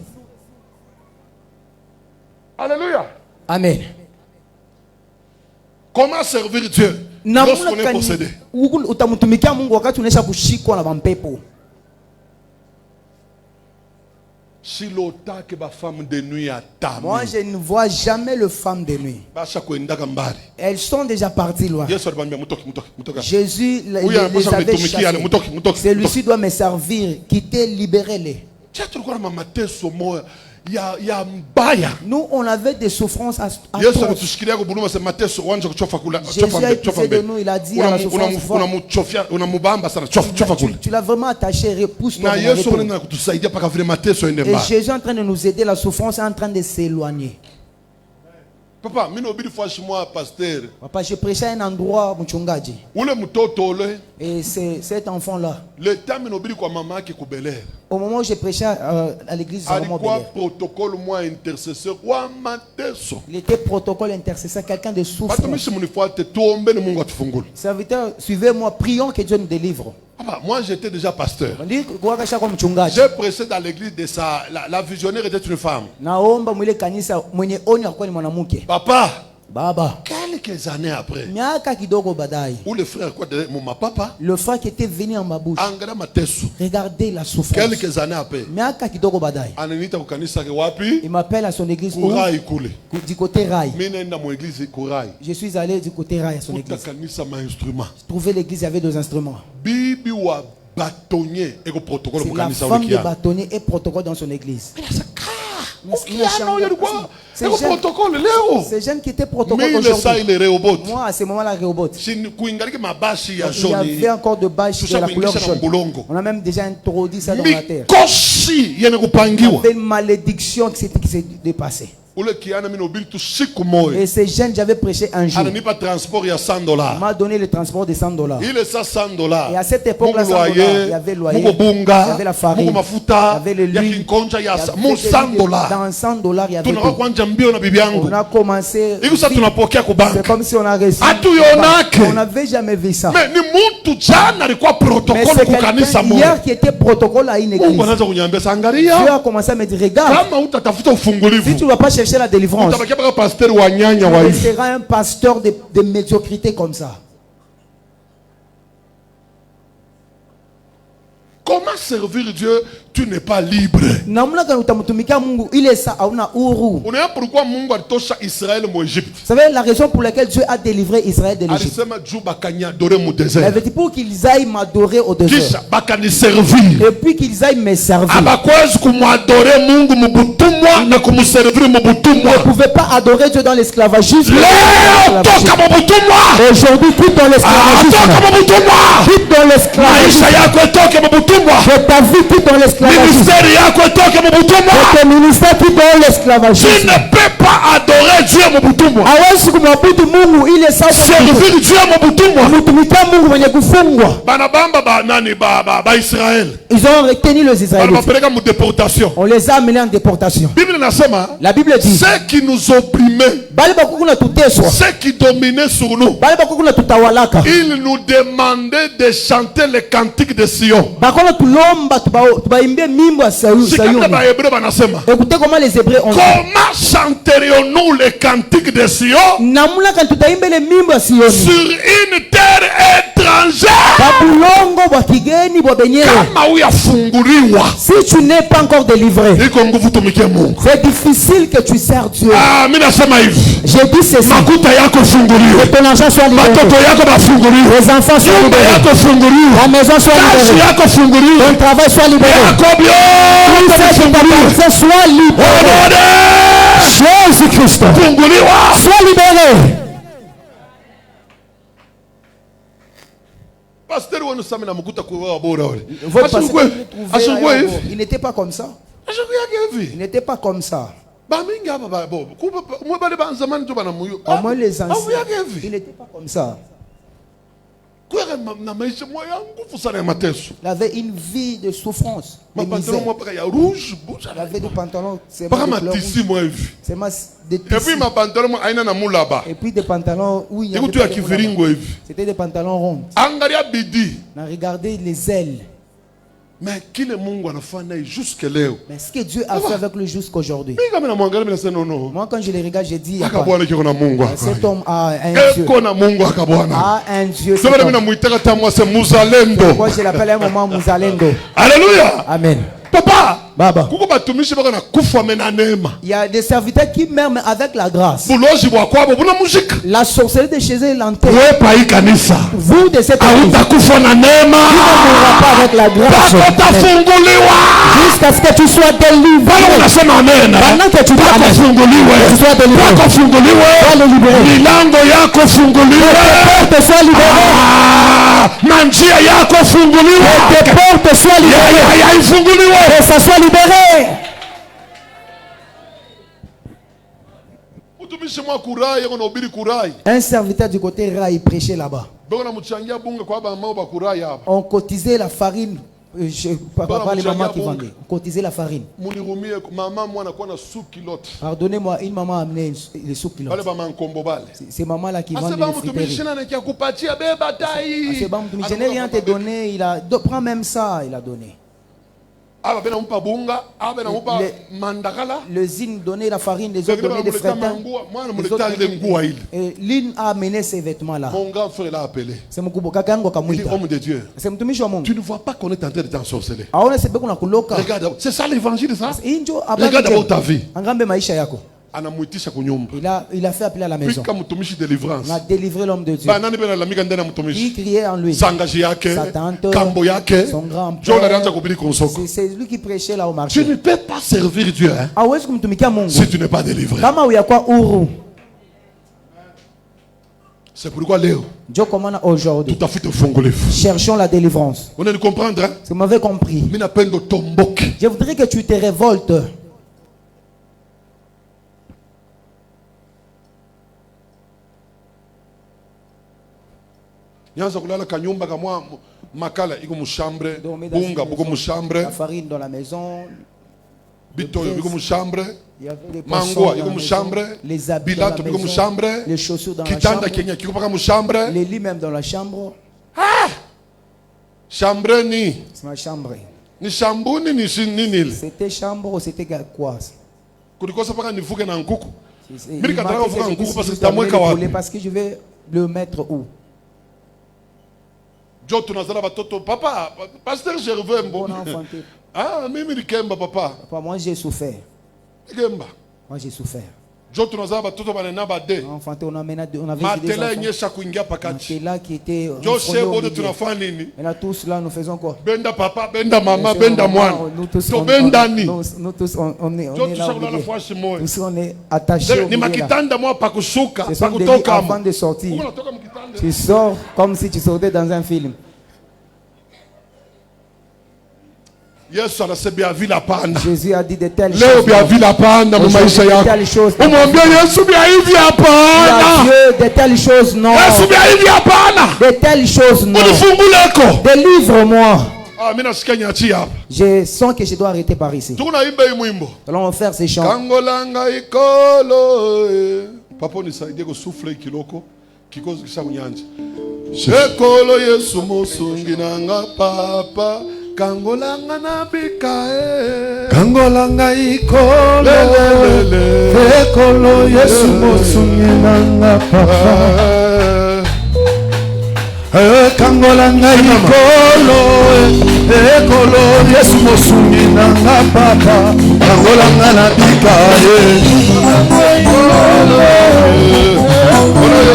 Alléluia. Amen. Comment servir Dieu lorsqu'on est possédé? Moi, je ne vois jamais les femmes de nuit. Elles sont déjà parties loin. Jésus les avait chassées. Celui-ci doit me servir, quitter, libérer-les. Nous, on avait des souffrances à Jésus a épuisé de nous, il a dit à la souffrance, tu l'as vraiment attaché, repousse-toi. Et Jésus est en train de nous aider, la souffrance est en train de s'éloigner. Papa, je prêchais à un endroit, et cet enfant-là, au moment où je prêchais à l'église de il était protocole intercesseur, quelqu'un de souffrance. Serviteur, suivez-moi, prions que Dieu nous délivre. Moi j'étais déjà pasteur. J'ai prêché dans l'église de ça. La visionnaire était une femme. Papa, Baba, quelques années après, où le frère quoi de mon papa, le frère qui était venu en ma bouche, regardez la souffrance. Quelques années après, il m'appelle à son église du côté rail. Je suis allé du côté rail à son église. J'ai trouvé l'église, il y avait 2 instruments. C'est la femme de bâtonnier et protocole dans son église. C'est jeune qui était protocole aujourd'hui. Moi à ce moment-là, Rehoboth. Il y avait encore de bâches de la couleur jaune. On a même déjà introduit ça dans la terre. Il y avait une malédiction qui s'est dépassée. Et ces jeunes, j'avais prêché un jour. Il m'a donné le transport de $100. Et à cette époque-là, $100, il y avait le loyer, il y avait la farine, il y avait le lit, dans $100, il y avait tout. On a commencé, c'est comme si on a reçu. On n'avait jamais vu ça. Mais c'est quelqu'un hier qui était protocole à une église. Dieu a commencé à me dire, regarde, si tu ne vas pas chercher la délivrance, tu seras un pasteur de médiocrité comme ça. Comment servir Dieu? Tu n'es pas libre. Vous savez la raison pour laquelle Dieu a délivré Israël de l'Égypte? Il avait dit pour qu'ils aillent m'adorer au désert. Et puis qu'ils aillent me servir. Ils ne pouvaient pas adorer Dieu dans l'esclavagisme. Aujourd'hui, quitte dans l'esclavagisme. Quitte dans l'esclavagisme. De ta vie, quitte dans l'esclavagisme. Votre ministère quitte dans l'esclavagisme. Tu ne peux pas adorer Dieu Mobutumwa. Il est sans servir Dieu Mobutumwa. Ils ont retenu les Israélites. On les a amenés en déportation. La Bible dit ceux qui nous opprimaient, ceux qui dominaient sur nous, ils nous demandaient de chanter les cantiques de Sion. Écoutez comment les Hébreux ont dit. Comment chanterions-nous les cantiques de Sion sur une terre étrangère? Si tu n'es pas encore délivré, c'est difficile que tu sers Dieu. J'ai dit ceci. Que ton argent soit libéré. Les enfants soient libérés. La maison soit libérée. Ton travail soit libéré. Tout ce qui t'appartient soit libéré. Jésus-Christ, sois libéré. Il n'était pas comme ça. Il n'était pas comme ça. Au moins les anciens, il n'était pas comme ça. Il avait une vie de souffrance. De misère. Il avait des pantalons. Et puis des pantalons où il y avait c'était des pantalons ronds. Regardez les ailes. Mais ce que Dieu a fait avec lui jusqu'aujourd'hui. Moi quand je les regarde, je dis cet homme a un Dieu. A un Dieu. Moi je l'appelle un moment Muzalendo. Alléluia. Amen. Papa, Baba. Il y a des serviteurs qui meurent mais avec la grâce. La sorcellerie de chez eux est l'enterre. Vous de cette église, qui ne mourra pas avec la grâce. Jusqu'à ce que tu sois délivré. Pendant que tu dois tu sois délivré. Sois libéré. Que tes portes soient libérées. Que tes portes soient libérées. Que ça soit libéré. Un serviteur du côté Raï prêchait là-bas. On cotisait la farine. Pas les mamans qui vendaient. On cotisait la farine. Pardonnez-moi, une maman a amené les sous-kilotes. C'est maman là qui vend les friteries. Je n'ai rien te donné. Prends même ça, il a donné. Le zine donnait la farine, les autres donnaient des frétins. L'une a amené ces vêtements-là. Mon grand frère l'a appelé. C'est mon homme de Dieu. Tu ne vois pas qu'on est en train de t'ensorceler. Regarde, c'est ça l'évangile, ça. Regarde d'abord ta vie. Il a fait appeler à la maison. On a délivré l'homme de Dieu. Il criait en lui. Sa tante, son grand-père. C'est lui qui prêchait là au marché. Tu ne peux pas servir Dieu si tu n'es pas délivré. C'est pourquoi Léo, aujourd'hui, tout cherchons la délivrance. On est comprendre. Vous m'avez compris. Je voudrais que tu te révoltes. La farine dans la maison. Il y avait des poissons dans la maison, les habits dans la maison, les chaussures dans la chambre, les lits même dans la chambre. Chambre ni. C'est ma chambre. Ni chambre ni c'était chambre ou c'était quoi? Parce que je vais le mettre où? Papa, pasteur Gervais, ah, même Kemba, papa. Papa, moi j'ai souffert. Moi j'ai souffert. On avait là qui était. Et là tous là nous faisons quoi? Benda papa, benda maman, benda moi. Nous tous on est là. Tous on est attachés. Ce sont des lits avant de sortir. Tu sors comme si tu sortais dans un film. Jésus a dit de telles choses. De telles choses non. De telles choses non. Délivre-moi. Je sens que je dois arrêter par ici. Allons faire ces chants. Papa nisaidie kusufle kiloko kikozi kisha kunyanja. Ekolo Yesu musungi nanga papa kangolanga nabikae kangolanga ikolo ekolo Yesu musungi nanga papa kangolanga ikolo ekolo Yesu musungi nanga papa kangolanga nabikae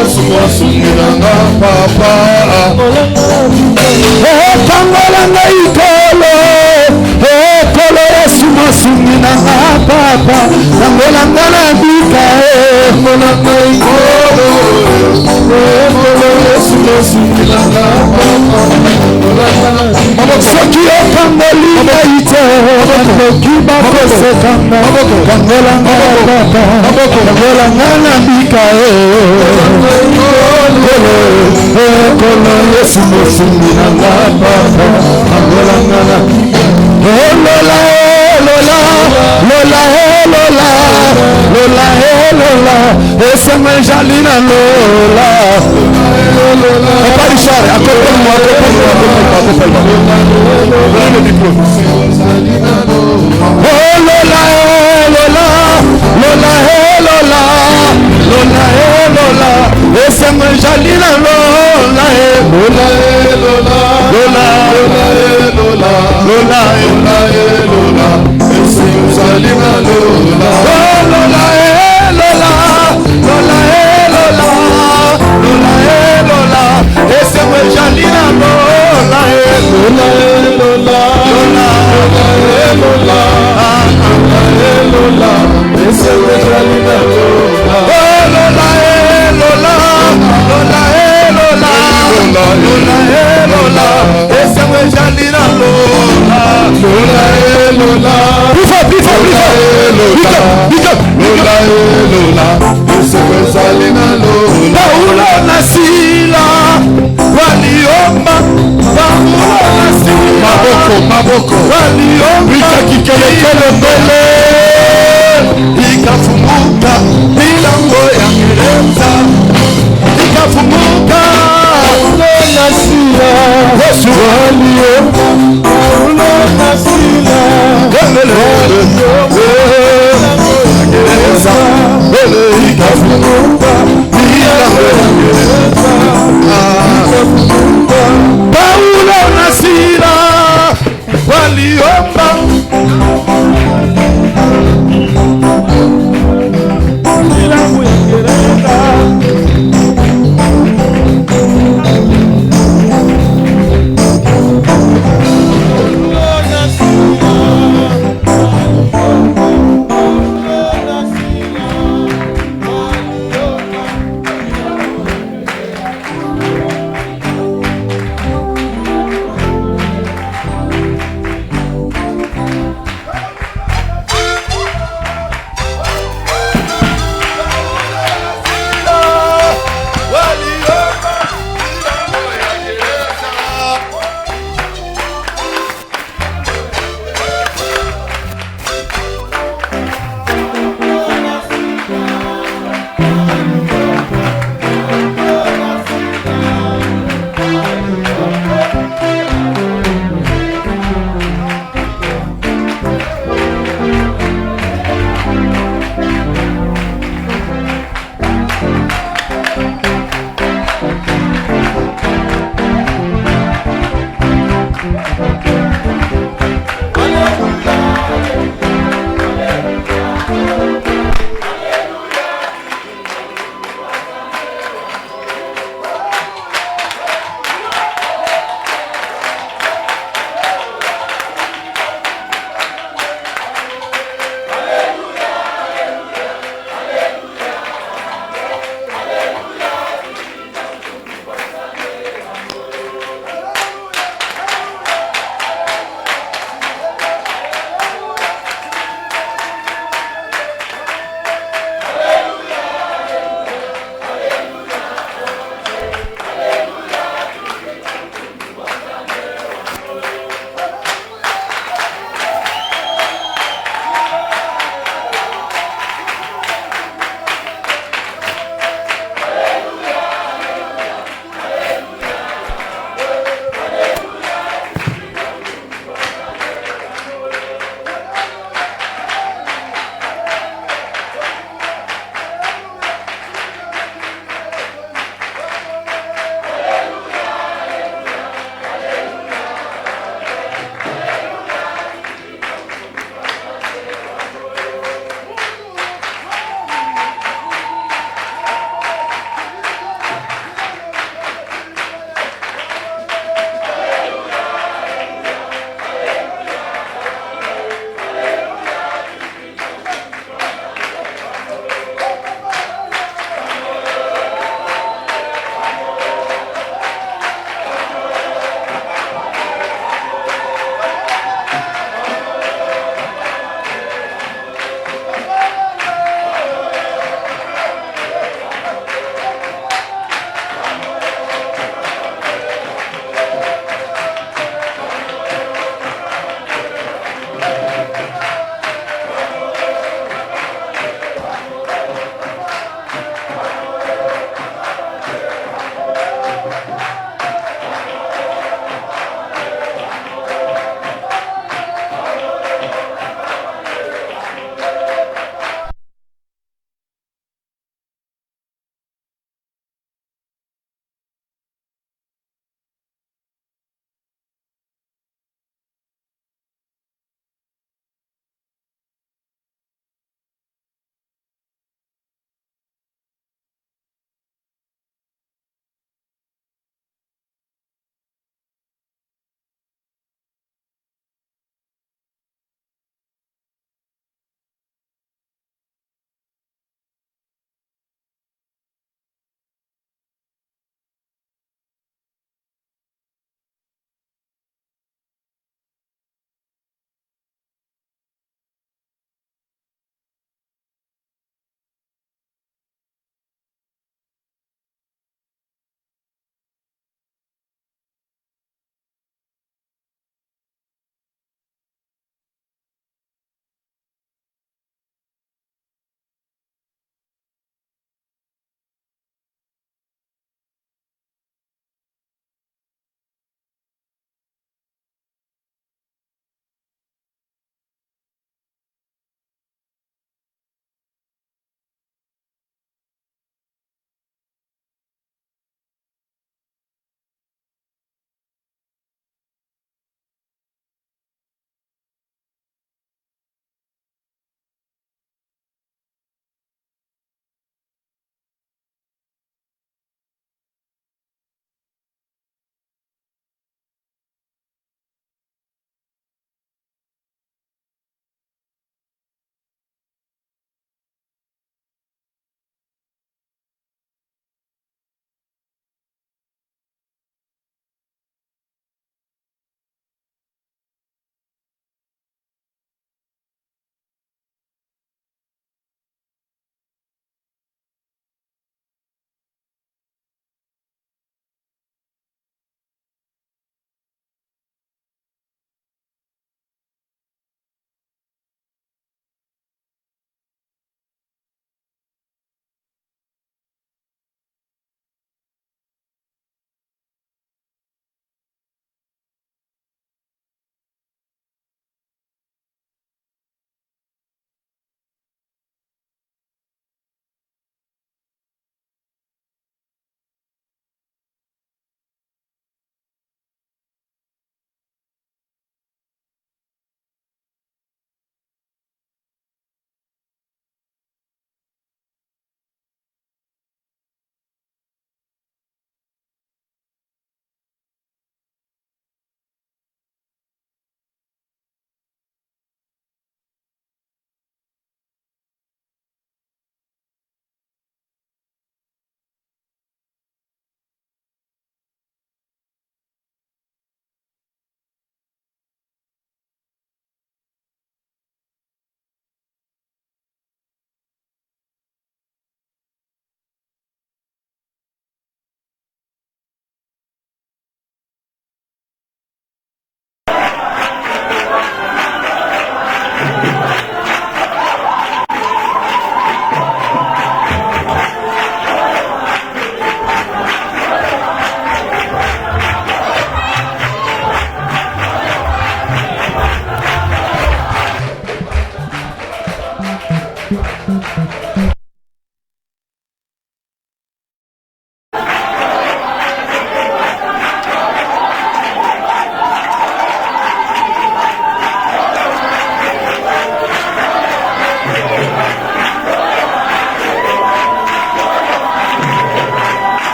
Yesu musungi nanga papa kangolanga ikolo ekolo Yesu musungi nanga papa kangolanga nabikae kangolanga ikolo ekolo Yesu musungi nanga papa soki okangoli maite okoki bakosekanga kangolanga papa kangolanga nabikae ekolo Yesu musungi nanga papa kangolanga lola lola lola lola lola lola esema jalina lola papa Richard accompagne-moi oh lola lola lola lola lola lola esema jalina lola lola lola lola lola lola Zalina Lola. Lola Lola. Lola Lola. Lola Lola. Esse é Jalina Lola. Lola Lola. Lola Lola. Lola. Esse é Jalina Lola. Lola Lola. Lola Lola. Lola Lola. Esse é Jalina Lola. Lola Lola. Pifa.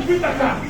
Vita